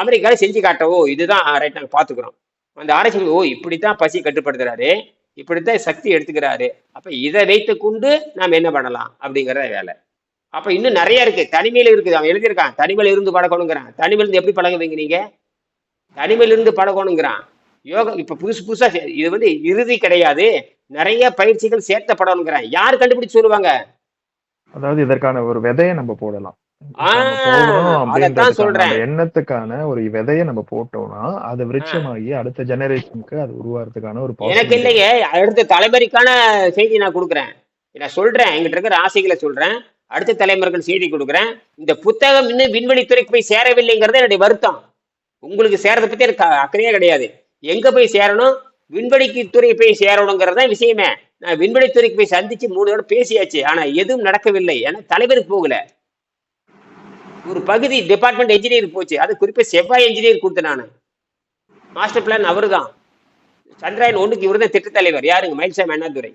அமெரிக்கால செஞ்சு காட்டவோ, இதுதான் ரைட், நாங்க பாத்துக்கிறோம். அந்த ஆராய்ச்சி இப்படித்தான் பசி கட்டுப்படுத்துறாரு, இப்படித்தான் சக்தி எடுத்துக்கிறாரு. அப்ப இதை வைத்து கொண்டு நாம் என்ன பண்ணலாம் அப்படிங்கிற வேலை. அப்ப இன்னும் நிறைய இருக்கு. தனிமையில இருக்குது. அவன் எழுதியிருக்கான், தனிமையில இருந்து பழகணுங்கிறான். தனிமையில இருந்து எப்படி பழகுவீங்க நீங்க? தனிமையில இருந்து பழகணுங்கிறான். யோகா இப்ப புதுசா இது இறுதி கிடையாது, நிறைய பயிற்சிகள் சேர்த்தப்படணுங்கிறான். யாரு கண்டுபிடிச்சு சொல்லுவாங்க? அதாவது இதற்கான ஒரு விதையை நம்ம போடலாம். அதான் சொல்றேன். எண்ணத்துக்கான ஒரு விதையை நம்ம போட்டோம்னா அது விருட்சமாகி அடுத்த ஜெனரேஷனுக்கு அது உருவாகிறதுக்கான ஒரு எனக்கு இல்லையே, அடுத்த தலைமுறைக்கான செய்தி நான் கொடுக்குறேன். நான் சொல்றேன், எங்கிட்ட இருக்கிற ஆசைகளை சொல்றேன். அடுத்த தலைமுறைக்கு செய்தி கொடுக்குறேன். இந்த புத்தகம் இன்னும் விண்வெளித்துறைக்கு போய் சேரவில்லைங்கிறது என்னுடைய வருத்தம். உங்களுக்கு சேரதை பத்தி எனக்கு அக்கறையே கிடையாது. எங்க போய் சேரணும்? விண்வெளிக்கு துறை போய் சேரணுங்கிறதா விஷயமே. நான் விண்வெளித்துறைக்கு போய் சந்திச்சு 3 தடவை பேசியாச்சு. ஆனா எதுவும் நடக்கவில்லை. ஏன்னா தலைவருக்கு போகல. ஒரு பகுதி டிபார்ட்மெண்ட் என்ஜினியர் போச்சு. அது குறிப்பா செவ்வாய் என்ஜினியர் கொடுத்தேன் நானு. மாஸ்டர் பிளான் அவரு தான். சந்திராயன் 1க்கு இவரு தான் திட்ட தலைவர். யாருங்க? மயில்சாமி அண்ணாதுரை.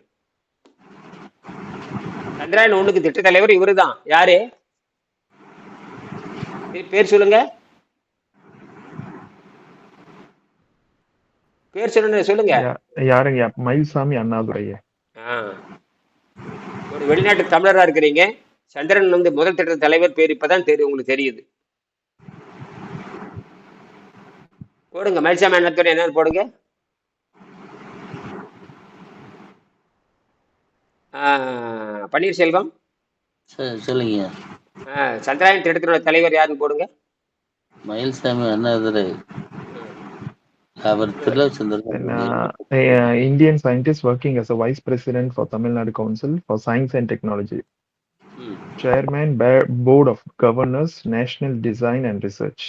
சந்திராயன் 1க்கு திட்ட தலைவர் இவரு தான். யாரு பேர் சொல்லுங்க? பேர் சொல்லுங்க. யாருங்க? மயில்சாமி அண்ணாதுரை. ஒரு வெளிநாட்டு தமிழரா இருக்கிறீங்க. சந்திரன் முதல் திட்ட தலைவர் பேர் இப்பதான் தெரியும், உங்களுக்கு தெரியுது. போடுங்க, மயில்சாமி அண்ணாதுரை என்னன்னு போடுங்க. பன்னீர்செல்வம் சொல்லுங்க. சந்திராயன் திட்டத்தினோட தலைவர் யாருன்னு போடுங்க. Mayilsamy Annadurai. Indian scientist working as a vice president for Tamil Nadu Council for Science and Technology. Chairman, Board of Governors, National Design and Research.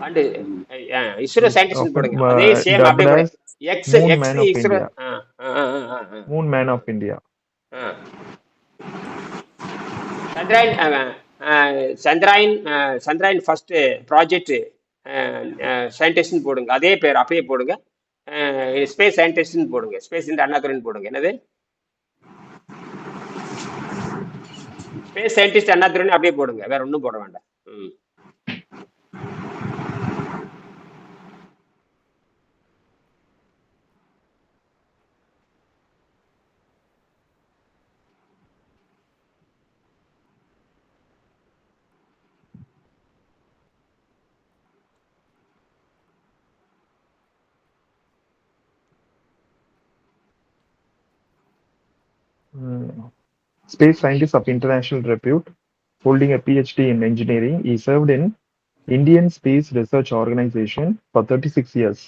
And ISRO scientist போடுங்க. அதே சேம் dubbed அப்படியே as ex Moon ex Man of ISRO India. Moon Man of India. Chandrayaan first project சயின்டிஸ்ட்னு போடுங்க. அதே பேர் அப்படியே போடுங்க. Space சயின்டிஸ்ட்னு போடுங்க. ஸ்பேஸ் அண்ணாதுரைன்னு போடுங்க. என்னது ஸ்பேஸ் சயின்டிஸ்ட் அண்ணாதுரைன்னு அப்படியே போடுங்க. வேற ஒன்றும் போட வேண்டாம். Space scientist of international repute, holding a PhD in engineering. He served in Indian Space Research Organization for 36 years.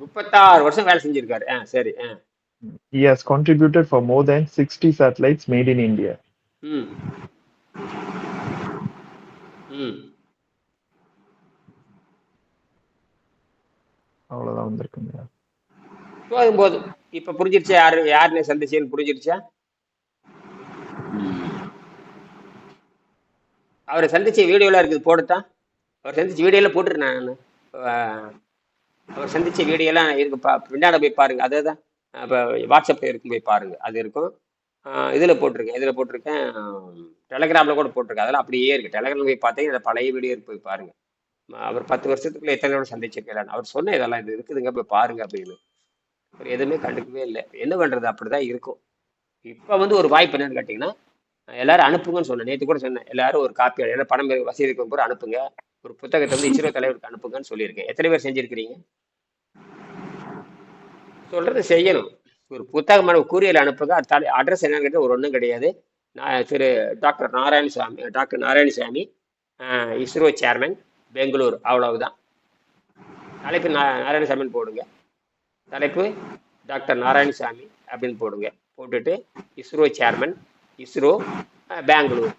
36 வருஷம் வேலை செஞ்சிருக்காரு. சரி. He has contributed for more than 60 satellites made in India. அவ்வளவுதான் வந்திருக்குங்க. போதும். இப்ப புரிஞ்சிருச்சா யாருன்னு சந்திச்சேன்னு புரிஞ்சிருச்சா? அவரை சந்திச்ச வீடியோலாம் இருக்குது, போட்டுட்டான். அவர் சந்திச்ச வீடியோல போட்டுருந்தேன் நான். அவர் சந்திச்ச வீடியோலாம் இருக்கு, பின்னாடி போய் பாருங்க. அதுதான் இப்போ வாட்ஸ்அப்ல இருக்கும், போய் பாருங்க. அது இருக்கும். இதில் போட்டிருக்கேன். டெலகிராமில் கூட போட்டிருக்கேன். அதெல்லாம் அப்படியே இருக்கு. டெலகிராமில் போய் பார்த்தீங்கன்னா பழைய வீடியோ இருக்கு, போய் பாருங்க. அவர் 10 வருஷத்துக்குள்ள எத்தனை கூட சந்திச்சிருக்கிறான். அவர் சொன்ன இதெல்லாம் இது இருக்குதுங்க, போய் பாருங்க அப்படின்னு. அவர் எதுவுமே கண்டுக்கவே இல்லை. என்ன பண்றது, அப்படிதான் இருக்கும். இப்போ வந்து ஒரு வாய்ப்பு என்னன்னு கேட்டிங்கன்னா, எல்லாரும் அனுப்புங்கன்னு சொன்னேன். நேற்று கூட சொன்னேன், எல்லாரும் ஒரு காப்பி, ஏன்னா பணம் வசதி இருக்கும் போது அனுப்புங்க. ஒரு புத்தகத்தை வந்து ISRO தலைவருக்கு அனுப்புங்கன்னு சொல்லியிருக்கேன். எத்தனை பேர் செஞ்சிருக்கிறீங்க? சொல்றது செய்யணும். ஒரு புத்தகமான கூரியல் அனுப்புங்க. அது அட்ரஸ் என்னன்னு கேட்டால் ஒரு ஒன்றும் கிடையாது. நான் திரு doctor Narayanasamy, ISRO chairman, Bangalore. அவ்வளவுதான். தலைப்பு நாராயணசாமின்னு போடுங்க. தலைப்பு டாக்டர் நாராயணசாமி அப்படின்னு போடுங்க. போட்டுட்டு ISRO சேர்மன், ISRO பெங்களூர்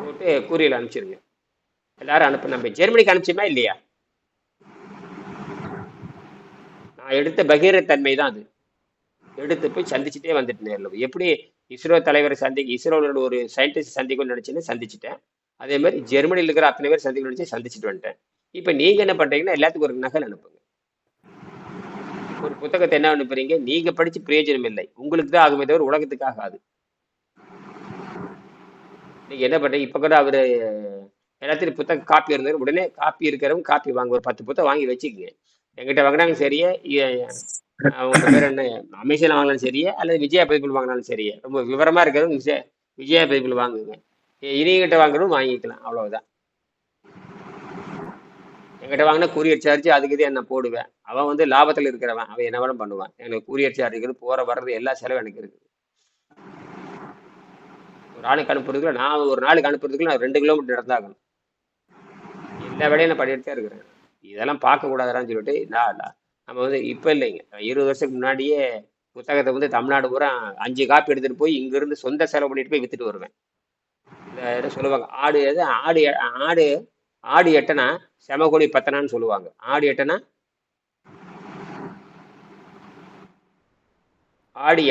போட்டு கூரியல் அனுப்பிச்சிருங்க. எல்லாரும் அனுப்பு. நம்ம ஜெர்மனிக்கு அனுப்பிச்சோமா இல்லையா? நான் எடுத்த பகீரத்தன்மை தான் அது. எடுத்து போய் சந்திச்சுட்டே வந்துட்டு நேரில் எப்படி ISRO தலைவரை ISROவோட ஒரு சயின்டிஸ்ட் சந்திக்கணும்னு நினைச்சேன்னு சந்திச்சுட்டேன். அதே மாதிரி ஜெர்மனியில் இருக்கிற அத்தனை பேர் சந்திக்கணும்னு நினைச்சு சந்திச்சுட்டு வந்துட்டேன். இப்போ நீங்க என்ன பண்றீங்கன்னா, எல்லாத்துக்கும் ஒரு நகல் அனுப்புங்க. ஒரு புத்தகத்தை என்ன அனுப்புறீங்க? நீங்க படிச்சு பிரயோஜனம் இல்லை, உங்களுக்கு தான் ஆகுமே தவிர உலகத்துக்கு ஆகாது. நீங்க என்ன பண்றீங்க? இப்ப கூட அவரு எல்லாத்தையும் புத்தகம் காப்பி இருந்தாரு. உடனே காப்பி இருக்கிறவங்க காப்பி வாங்க, ஒரு 10 புத்தகம் வாங்கி வச்சுக்கோங்க. எங்கிட்ட வாங்கினாலும் சரியே, உங்க பேர் என்ன, அமேசான் வாங்கினாலும் சரியே, அல்லது விஜயா பதிப்பில் வாங்கினாலும் சரியே. ரொம்ப விவரமா இருக்கிறவங்க விஜயா பதிப்பில் வாங்குங்க. இனிகிட்ட வாங்குறதும் வாங்கிக்கலாம். அவ்வளவுதான். என்கிட்ட வாங்கினா கூரியர் சார்ஜ் அதுக்கு இதே நான் போடுவேன். அவன் வந்து லாபத்தில் இருக்கிறவன், அவன் என்ன வேணும் பண்ணுவான். எனக்கு கூரியர் சார்ஜ் இருக்குது, போற வர்றது எல்லா செலவும் எனக்கு இருக்குது. ஒரு ஆளுக்கு அனுப்புறதுக்குள்ள, நான் ஒரு நாளுக்கு அனுப்புறதுக்குள்ள நான் 2 கிலோமீட்டர் நடந்தாகணும். எல்லா வேலையும் நான் பண்ணிட்டு தான் இருக்கிறேன். இதெல்லாம் பார்க்கக்கூடாதான்னு சொல்லிட்டு நம்ம வந்து இப்போ இல்லைங்க, 20 வருஷத்துக்கு முன்னாடியே புத்தகத்தை வந்து தமிழ்நாடு பூரா 5 காப்பி எடுத்துட்டு போய் இங்கிருந்து சொந்த செலவு பண்ணிட்டு போய் வித்துட்டு வருவேன். இந்த சொல்லுவாங்க, ஆடு எட்டனா செமகோழி பத்தனான்னு சொல்லுவாங்க. ஆடு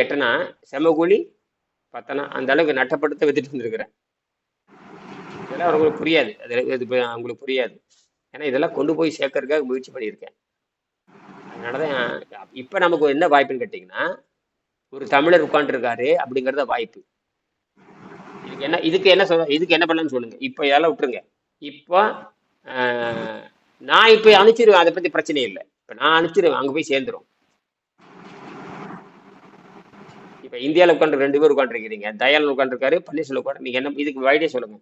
எட்டனா செமகோழி பத்தனா, அந்த அளவுக்கு நட்டப்படுத்த வித்துட்டு வந்துருக்கிறேன். இதெல்லாம் அவங்களுக்கு புரியாது. அவங்களுக்கு புரியாது. ஏன்னா இதெல்லாம் கொண்டு போய் சேர்க்கறதுக்காக முயற்சி பண்ணியிருக்கேன். அதனாலதான் இப்ப நமக்கு என்ன வாய்ப்புன்னு கேட்டீங்கன்னா, ஒரு தமிழர் உட்காந்துருக்காரு அப்படிங்கறத வாய்ப்பு. இதுக்கு என்ன பண்ணலாம்னு சொல்லுங்க. இப்ப இதெல்லாம் விட்டுருங்க. இப்போ நான் இப்ப அனுப்பிச்சிருவேன், அதை பத்தி பிரச்சனை இல்லை. இப்ப நான் அனுப்பிச்சிருவேன், அங்க போய் சேர்ந்துரும். இப்ப இந்தியாவில் உட்காந்து 2 பேர் உட்காந்துருக்கிறீங்க. தயாளன் உட்காந்துருக்காரு, பன்னீர்செல்வம் உட்காந்து. நீங்க என்ன இதுக்கு வைடே சொல்லுங்க.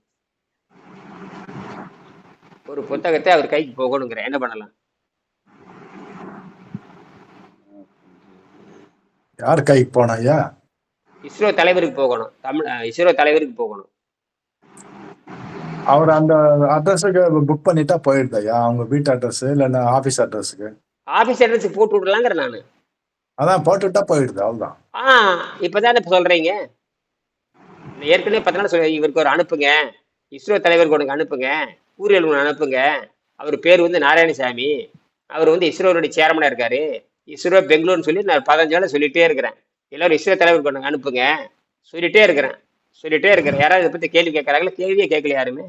ஒரு புத்தகத்தை அவர் கைக்கு போகணுங்கிற என்ன பண்ணலாம்? யார் கைக்கு போனா? ISRO தலைவருக்கு போகணும். ISRO தலைவருக்கு போகணும். அவர் அந்த அட்ரஸுக்கு புக் பண்ணிட்டா போயிடுதையா? அவங்க வீட்டு அட்ரஸ் இல்ல ஆபீஸ் அட்ரஸுக்கு? ஆபீஸ் அட்ரஸ் போட்டு விடலாங்கிற நானு. அதான் போட்டுட்டா போயிடுது, அவ்வளவுதான். இப்பதானே சொல்றீங்க. ஏற்கனவே 10 நாள் சொல்லி இவருக்கு ஒரு அனுப்புங்க, இஸ்ரோ தலைவருக்கு ஒன்று அனுப்புங்க, கூறியல் ஒன்று அனுப்புங்க. அவர் பேர் வந்து நாராயணசாமி, அவர் வந்து இஸ்ரோனுடைய சேர்மனா இருக்காரு, இஸ்ரோ பெங்களூர்னு சொல்லி நான் 15 நாள் சொல்லிட்டே இருக்கிறேன். எல்லாரும் இஸ்ரோ தலைவருக்கு ஒன்று அனுப்புங்க சொல்லிட்டே இருக்கிறேன். யாராவது இதை பத்தி கேள்வி கேட்கறாங்களா? கேள்வியே கேட்கல யாருமே.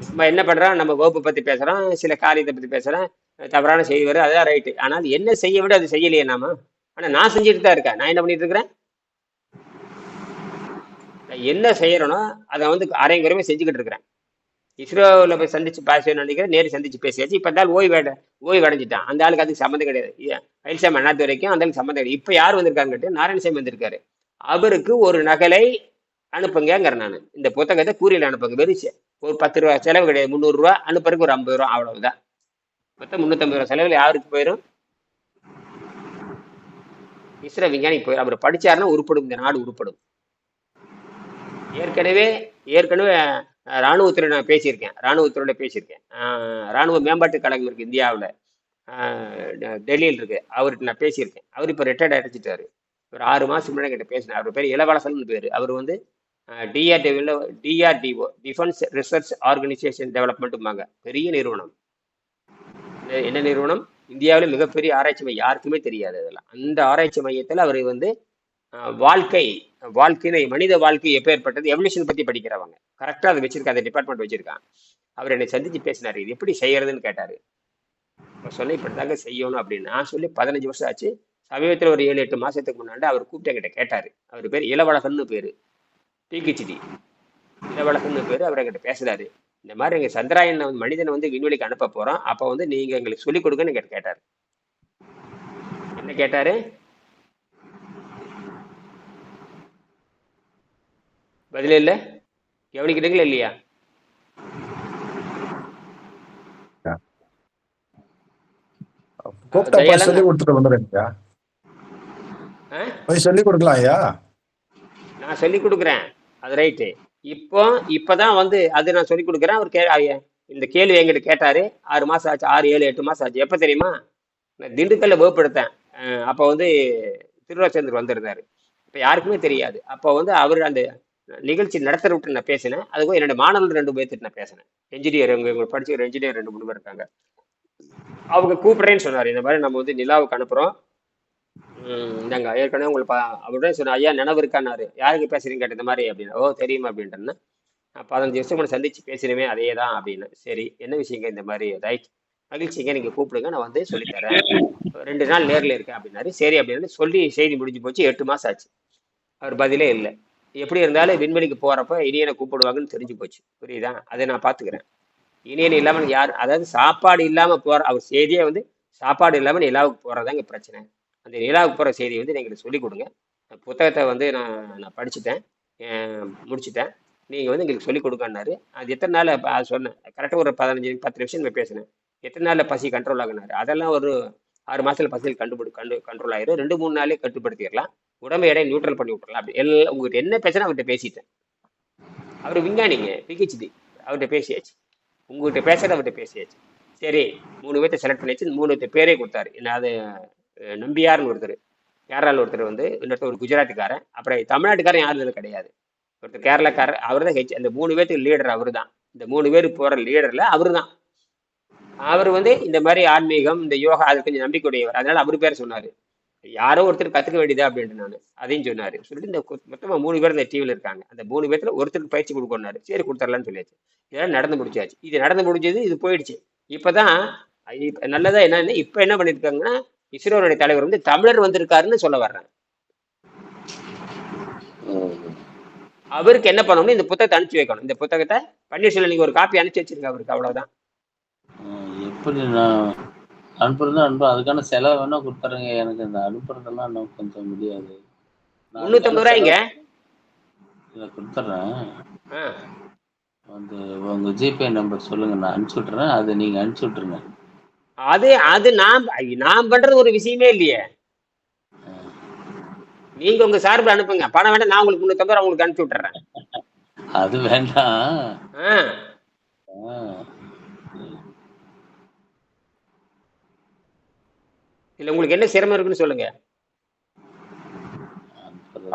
சும்மா என்ன பண்றோம், நம்ம வகுப்பை பத்தி பேசுறோம், சில காரியத்தை பத்தி பேசுறோம், தவறான செய்தி வரும், அதான் ரைட்டு. ஆனால் என்ன செய்ய விட அது செய்யலையே நாம. ஆனா நான் செஞ்சுட்டு தான் இருக்கேன். நான் என்ன பண்ணிட்டு இருக்கிறேன், என்ன செய்யறனோ அதை வந்து அரைங்குறையுமே செஞ்சுக்கிட்டு இருக்கிறேன். இஸ்ரோவில் போய் சந்திச்சு பேசணும்னு நினைக்கிறேன், நேரில் சந்திச்சு பேசியாச்சு. இப்போ இருந்தாலும் ஓய்வு அடைஞ்சிட்டான். அந்த ஆளுக்கு அதுக்கு சம்மந்தம் கிடையாது. பயில்சாமி அண்ணாத்து வரைக்கும் அந்த ஆளுக்கு சம்மந்தம் கிடையாது. இப்போ யார் வந்திருக்காங்கட்டு நாராயணசாமி வந்திருக்காரு. அவருக்கு ஒரு நகலை அனுப்புங்கிறேன் நான். இந்த புத்தகத்தை கூறியில் அனுப்புங்க. வெறும் ஒரு 10 ரூபா செலவு கிடையாது, 300 ரூபா அனுப்புறதுக்கு ஒரு 50 ரூபா, அவ்வளவுதான். மொத்தம் 350 ரூபா செலவில் யாருக்கு போயிடும், இஸ்ரோ விஞ்ஞானிக்கு போயிடும். அவர் படிச்சாருன்னா உருப்படும், இந்த நாடு உருப்படும். ஏற்கனவே ராணுவத்துறை நான் பேசியிருக்கேன், ராணுவ மேம்பாட்டு கழகம் இருக்கு இந்தியாவில், டெல்லியில் இருக்கு, அவர்கிட்ட நான் பேசியிருக்கேன். அவர் இப்போ ரிட்டையர்ட் அடைச்சிட்டாரு. ஒரு 6 மாதம் முன்னாடி கிட்ட பேசினேன். அவர் பேர் இளவரசன் பேர். அவர் வந்து டிஆர்டிஓ, டிஃபென்ஸ் ரிசர்ச் ஆர்கனைசேஷன் டெவலப்மெண்ட்டுமாங்க, பெரிய நிறுவனம். என்ன நிறுவனம்? இந்தியாவில் மிகப்பெரிய ஆராய்ச்சி மையம், யாருக்குமே தெரியாது அதெல்லாம். அந்த ஆராய்ச்சி மையத்தில் அவர் வந்து வாழ்க்கை மனித வாழ்க்கை எப்போ ஏற்பட்டது, எவல்யூஷன் பத்தி படிக்கிறவங்க கரெக்டா அதை வச்சிருக்க, அந்த டிபார்ட்மெண்ட் வச்சிருக்கான். அவர் என்னை சந்திச்சு பேசினாரு, இது எப்படி செய்யறதுன்னு கேட்டாரு. சொன்ன இப்படிதாங்க செய்யணும் அப்படின்னு நான் சொல்லி 15 வருஷம் ஆச்சு. சமீபத்தில் ஒரு 7-8 மாசத்துக்கு முன்னாடி அவர் கூப்பிட்டு என்கிட்ட கேட்டாரு. அவர் பேர் இளவழகன்னு பேரு, பிஹெச்டி இளவழகன்னு பேரு. அவர் என்கிட்ட பேசுறாரு, இந்த மாதிரி எங்க சந்திராயன் மனிதனை வந்து விண்வெளிக்கு அனுப்ப போறோம், அப்ப வந்து நீங்க எங்களுக்கு சொல்லிக் கொடுங்கன்னு என்கிட்ட கேட்டாரு. என்ன கேட்டாரு? பதில இல்ல, கவனிக்கிறீங்களா இல்லையா? சொல்லி கொடுத்துட்டு வந்துடுங்க. போய் சொல்லி கொடுக்கலாம் ஐயா. நான் சொல்லி கொடுக்குறேன், அது ரைட்டு. இப்பதான் வந்து அது நான் சொல்லி கொடுக்குறேன். அவர் இந்த கேள்வி எங்கிட்ட கேட்டாரு. 6 மாசம் ஆச்சு, 6, 7, 8 மாசம் ஆச்சு. எப்ப தெரியுமா? நான் திண்டுக்கல்ல வகுப்பு எடுத்தேன். அப்ப வந்து திருவாச்சந்திரர் வந்திருந்தாரு. இப்ப யாருக்குமே தெரியாது. அப்ப வந்து அவர் அந்த நிகழ்ச்சி நடத்துற விட்டு நான் பேசினேன். அதுக்கும் என்னோட மாணவர்கள் 2 பேர்த்துட்டு நான் பேசினேன். என்ஜினியர், உங்க படிச்ச ஒரு என்ஜினியர் 2-3 பேர் இருக்காங்க. அவங்க கூப்பிடுறேன்னு சொன்னாரு. இந்த மாதிரி நம்ம வந்து நிலாவுக்கு அனுப்புறோம், இந்தாங்க ஏற்கனவே உங்களுக்கு அப்படியே சொன்ன ஐயா நினைவு இருக்கான்னாரு. யாருக்கு பேசுறீங்க கேட்ட, இந்த மாதிரி அப்படின்னு. ஓ தெரியுமா அப்படின்ட்டு. 15 வருஷம் கூட சந்திச்சு பேசினவே அதே தான் அப்படின்னு. சரி என்ன விஷயங்க, இந்த மாதிரி ரைட், மகிழ்ச்சிங்க, நீங்க கூப்பிடுங்க, நான் வந்து சொல்லித்தரேன், 2 நாள் நேரில் இருக்கேன் அப்படின்னாரு. சரி அப்படின்னு சொல்லி செய்தி முடிஞ்சு போச்சு. 8 மாசம் ஆச்சு, அவர் பதிலே இல்லை. எப்படி இருந்தாலும் விண்வெளிக்கு போறப்ப இனியனை கூப்பிடுவாங்கன்னு தெரிஞ்சு போச்சு, புரியுதா? அதை நான் பாத்துக்கிறேன். இனியன் இல்லாமல் யார், அதாவது சாப்பாடு இல்லாம போற அவர் செய்தியே வந்து சாப்பாடு இல்லாமல் நிலாவுக்கு போறதாங்க பிரச்சனை. அந்த நிலாவுக்கு போற செய்தியை வந்து நீங்க சொல்லிக் கொடுங்க. புத்தகத்தை வந்து நான் படிச்சுட்டேன், முடிச்சுட்டேன், நீங்க வந்து எங்களுக்கு சொல்லிக் கொடுக்கன்னாரு. அது எத்தனை நாள் அது சொன்னேன். கரெக்டாக ஒரு 15-10 நிமிஷம் பேசினேன். எத்தனை நாள்ல பசி கண்ட்ரோல் ஆகுனாரு. அதெல்லாம் ஒரு 6 மாசத்துல பசியில் கண்ட்ரோல் ஆயிரும். 2-3 நாளே கட்டுப்படுத்திடலாம். உடம்பு எடை நியூட்ரல் பண்ணி விட்டுறலாம். அப்படி எல்லாம் உங்ககிட்ட என்ன பேசுனா அவர்கிட்ட பேசிட்டேன். அவர் விஞ்ஞானிங்க, பிஹெச்டி, அவர்கிட்ட பேசியாச்சு. உங்ககிட்ட பேசுறது அவர்கிட்ட பேசியாச்சு. சரி 3 பேர்த்த செலக்ட் பண்ணியாச்சு. 3 பேரே கொடுத்தாரு. என்ன அது நம்பியார்னு ஒருத்தர், கேரளாவில் ஒருத்தர் வந்து, இன்னொருத்தர் ஒரு குஜராத்துக்காரன், அப்புறம் தமிழ்நாட்டுக்காரன் யாரும் கிடையாது, ஒருத்தர் கேரளாக்காரர். அவர் தான் அந்த 3 பேருக்கு லீடர். அவரு தான் இந்த 3 பேர் போற லீடர்ல அவரு தான். அவர் வந்து இந்த மாதிரி ஆன்மீகம், இந்த யோகா, அது கொஞ்சம் நம்பிக்கையுடையவர். அதனால அவரு பேர் சொன்னாரு. யாரோ ஒருத்தர் கத்துக்க வேண்டியதா அப்படின்ட்டு நான் அதையும் சொன்னாரு. சொல்லிட்டு இந்த மொத்தமா 3 பேர் இந்த டிவில இருக்காங்க. அந்த 3 பேர்த்துல ஒருத்தருக்கு பயிற்சி கொடுக்கணும்னாரு. சரி கொடுத்துடலான்னு சொல்லியாச்சு. இதெல்லாம் நடந்து முடிச்சாச்சு. இது நடந்து முடிஞ்சது, இது போயிடுச்சு. இப்பதான் நல்லதா என்னன்னு இப்ப என்ன பண்ணிருக்காங்கன்னா, இஸ்ரோனுடைய தலைவர் வந்து தமிழர் வந்திருக்காருன்னு சொல்ல வர்றாங்க. அவருக்கு என்ன பண்ணணும், இந்த புத்தகத்தை அனுப்பிச்சு வைக்கணும். இந்த புத்தகத்தை பன்னீர்செல்வம் நீங்க ஒரு காப்பி அனுப்பிச்சு வச்சிருக்க அவருக்கு, அவ்வளவுதான். எப்படி நான் அனுப்புறது அதுக்கான செலவு வேணா கொடுத்துறேங்க. எனக்கு இந்த அனுப்புறதெல்லாம் இன்னும் கொஞ்சம் முடியாது. 350 ரூபாய்ங்க கொடுத்துட்றேன். வந்து உங்க ஜிபே நம்பர் சொல்லுங்க, நான் அனுப்பிச்சு விட்டுறேன். அது நீங்க அனுப்பிச்சு விட்டுருங்க. அது நான் பண்றது ஒரு விஷயமே இல்லையே. நீங்க உங்க சார்பில் அனுப்புங்க. பணம் வேண்டாம், நான் உங்களுக்கு 350 ரூபாய் உங்களுக்கு அனுப்பிச்சு விட்டுறேன். அது வேண்டாம். இல்ல உங்களுக்கு என்ன சிரமம் இருக்குன்னு சொல்லுங்க.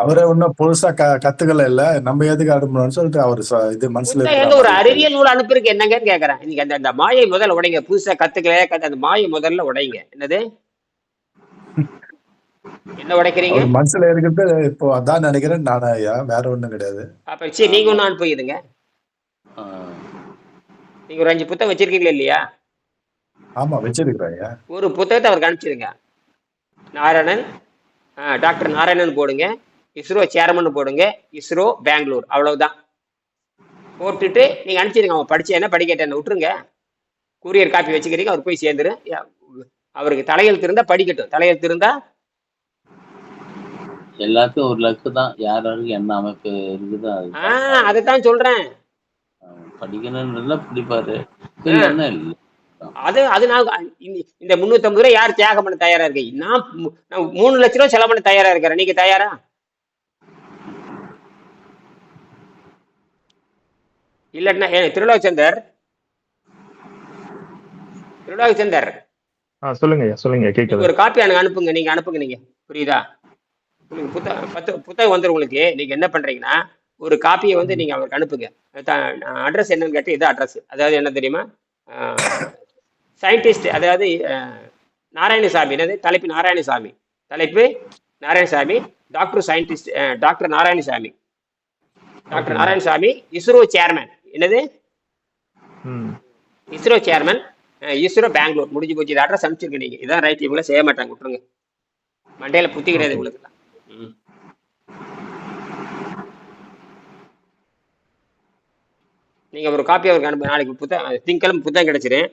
அவரே இன்னும் புதுசா கத்துக்கல இல்ல, நம்ம எதுக்கு அனுப்பணும்னு சொல்லிட்டு அவரு இது மனசுல இருக்கிற புத்தகங்க ஒரு மாதிரி அறிவியல் நூல் அனுப்புறதுக்கு என்னங்கன்னு கேக்குறேன். நீங்க அந்த அந்த மாயை முதல்ல உடைங்க. புதுசா கத்துக்கல அந்த மாயை முதல்ல உடைங்க. என்னது என்ன உடைக்கிறீங்க? அவர் மனசுல இருக்கிறது இப்போ அதான் நினைக்கிறேன் நானா ஐயா, வேற ஒண்ணும் கிடையாது. அப்ப சரி, நீங்க ஒண்ணு அனுப்பிடுங்க. நீங்க ஒரு 5 புத்தகம் வச்சிருக்கீங்களா இல்லையா? ஆமா வச்சிருக்கிறேன் ஐயா. ஒரு புத்தகத்தை அவருக்கு அனுப்பிச்சிருங்க. நாராயணன், டாக்டர் நாராயணன் போடுங்க, இஸ்ரோ சேர்மன் போடுங்க, இஸ்ரோ பெங்களூர், அவ்வளவுதான். போட்டுட்டு நீங்க அனுப்பிச்சிருங்க. அவன் படிச்சு என்ன படிக்கட்டேன்னு விட்டுருங்க. கூரியர் காப்பி வச்சுக்கிறீங்க, அவர் போய் சேர்ந்துரு. அவருக்கு தலையெழுத்து இருந்தா படிக்கட்டும். தலையெழுத்து இருந்தா எல்லாத்துக்கும் ஒரு லக்கு தான். யாருக்கு என்ன அமைப்பு இருக்குதோ அதைத்தான் சொல்றேன். படிக்கணும்ன்றதுல படிப்பாரு. இல்லைன்னா இல்லை. அது நான் இந்த 350 ரூபாய் யார் தியாகம் பண்ண தயாரா இருக்கு? நான் 3 லட்சம் ரூபாய் செலவு பண்ண தயாரா இருக்கிறேன். நீங்க தயாரா? இல்லன்னா திருலோகச்சந்தர் சொல்லுங்க ஐயா, சொல்லுங்க கேக்குது. ஒரு காப்பி எனக்கு அனுப்புங்க. நீங்க அனுப்புங்க. நீங்க புரியுதா? உங்களுக்கு புத்தகம் வந்துடும். உங்களுக்கு நீங்க என்ன பண்றீங்கன்னா ஒரு காப்பியை வந்து நீங்க அவருக்கு அனுப்புங்க. அட்ரஸ் என்னன்னு கேட்டு இது அட்ரஸ். அதாவது என்ன தெரியுமா, சயின்டிஸ்ட், அதாவது நாராயணசாமி. என்னது தலைப்பு? நாராயணசாமி. தலைப்பு Narayanasamy, doctor scientist, doctor Narayanasamy. Doctor Narayanasamy, ISRO chairman. என்னது? இஸ்ரோ சேர்மன், இஸ்ரோ பெங்களூர். முடிஞ்சு போச்சு. இது அட்ரஸ் அனுப்பிச்சிருக்க. நீங்க இதான் ரைட். இவங்கள செய்ய மாட்டாங்க, விட்டுருங்க. மண்டையில புத்தி கிடையாது உங்களுக்கு. நீங்க ஒரு காப்பி அவருக்கு அனுப்ப. நாளைக்கு புத்தகம் திங்கக்கிழமை புத்தகம் கிடைச்சிரும்.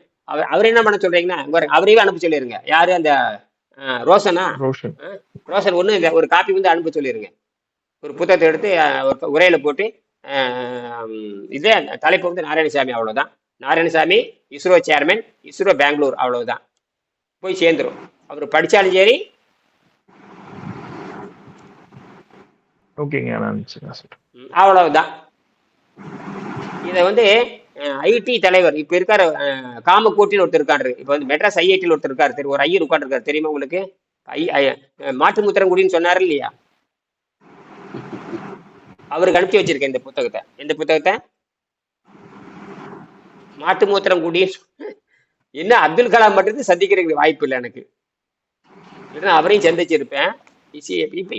அவர் என்ன பண்ண சொல்றீங்கன்னா அவரையே அனுப்ப சொல்லிருங்க. யாரு? அந்த ரோஷனா? ரோஷன் ஒண்ணு ஒரு காப்பி வந்து அனுப்ப சொல்லிருங்க. ஒரு புத்தகத்தை எடுத்து உரையில போட்டு இதே தலைப்பு வந்து நாராயணசாமி, அவ்வளவுதான். நாராயணசாமி, இஸ்ரோ சேர்மன், இஸ்ரோ பெங்களூர், அவ்வளவுதான். போய் சேர்ந்துரும். அவர் படிச்சாலும் சரி. அவ்வளவுதான். இதை வந்து ஐடி தலைவர் இப்ப இருக்காரு, காமக்கோட்டின்னு ஒருத்தர் இருக்காரு. இப்ப வந்து மெட்ராஸ் ஐஐடியில் ஒருத்தர் இருக்காரு. ஒரு ஐயர் உட்காந்துருக்காரு, தெரியுமா உங்களுக்கு? மாட்டு முத்திரங்குடின்னு சொன்னாரு இல்லையா? அவருக்கு அனுப்பிச்சு வச்சிருக்கேன் இந்த புத்தகத்தை. எந்த புத்தகத்தை? மாட்டு மூத்திரங்குடி. என்ன அப்துல் கலாம் மட்டும் சந்திக்கிறதுக்கு வாய்ப்பு இல்லை எனக்கு. அவரையும் சந்திச்சிருப்பேன்.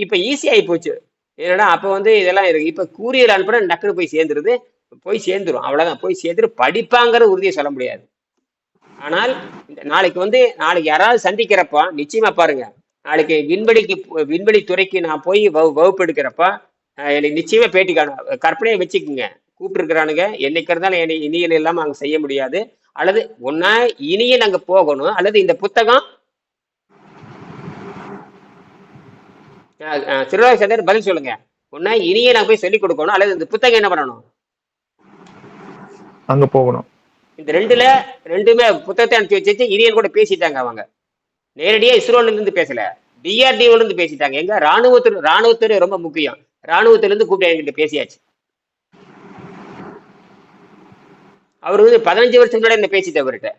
இப்ப ஈஸி ஆகி போச்சு. ஏன்னா அப்ப வந்து இதெல்லாம் இருக்கு. இப்ப கூரியர் அனுப்புனா டக்குனு போய் சேர்ந்துருது. போய் சேர்ந்துரும், அவ்வளவுதான். போய் சேர்ந்துரு. படிப்பாங்கிற உறுதியை சொல்ல முடியாது. ஆனால் நாளைக்கு யாராவது சந்திக்கிறப்ப நிச்சயமா பாருங்க. நாளைக்கு விண்வெளி துறைக்கு நான் போய் வகுப்பு எடுக்கிறப்ப எனக்கு நிச்சயமா பேட்டி காணும். கற்பனையை வச்சுக்குங்க. கூப்பிட்டு இருக்கிறானுங்க. என்னைக்கு இருந்தாலும் என்னை இனியல் இல்லாம அங்க செய்ய முடியாது. அல்லது ஒன்னா இனியல் அங்க போகணும், அல்லது இந்த புத்தகம். திருவாரூர் பதில் சொல்லுங்க. ஒன்னா இனிய நான் போய் சொல்லிக் கொடுக்கணும், அல்லது இந்த புத்தகம் என்ன பண்ணணும்? அங்க போகணும். இந்த ரெண்டுமே புத்தகத்தை அனுப்பி வச்சு இனியன் கூட பேசிட்டாங்க. அவங்க நேரடியா இஸ்ரோல இருந்து பேசல, டிஆர்டிஓல இருந்து பேசிட்டாங்க. எங்க ராணுவத்துறை ரொம்ப முக்கியம். ராணுவத்துல இருந்து கூப்பிட்டு என்கிட்ட பேசியாச்சு. அவர் வந்து 15 வருஷம் முன்னாடி என்ன பேசிட்டு அவர்கிட்ட.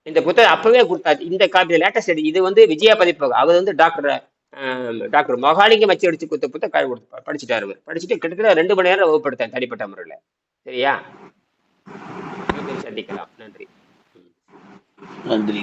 இந்த புத்தகம் அப்பவே கொடுத்தாச்சு. இந்த காப்பி லேட்டஸ்ட். இது வந்து விஜயா பதிப்பகம். அவர் வந்து டாக்டர் மொகாலிங்கம் வச்சு அடிச்சு கொடுத்த புத்தகம் படிச்சுட்டாரு. படிச்சுட்டு கிட்டத்தட்ட 2 மணி நேரம் வகுப்படுத்தேன் தனிப்பட்ட முறையில். சரியா? சந்திக்கலாம். நன்றி. நன்றி.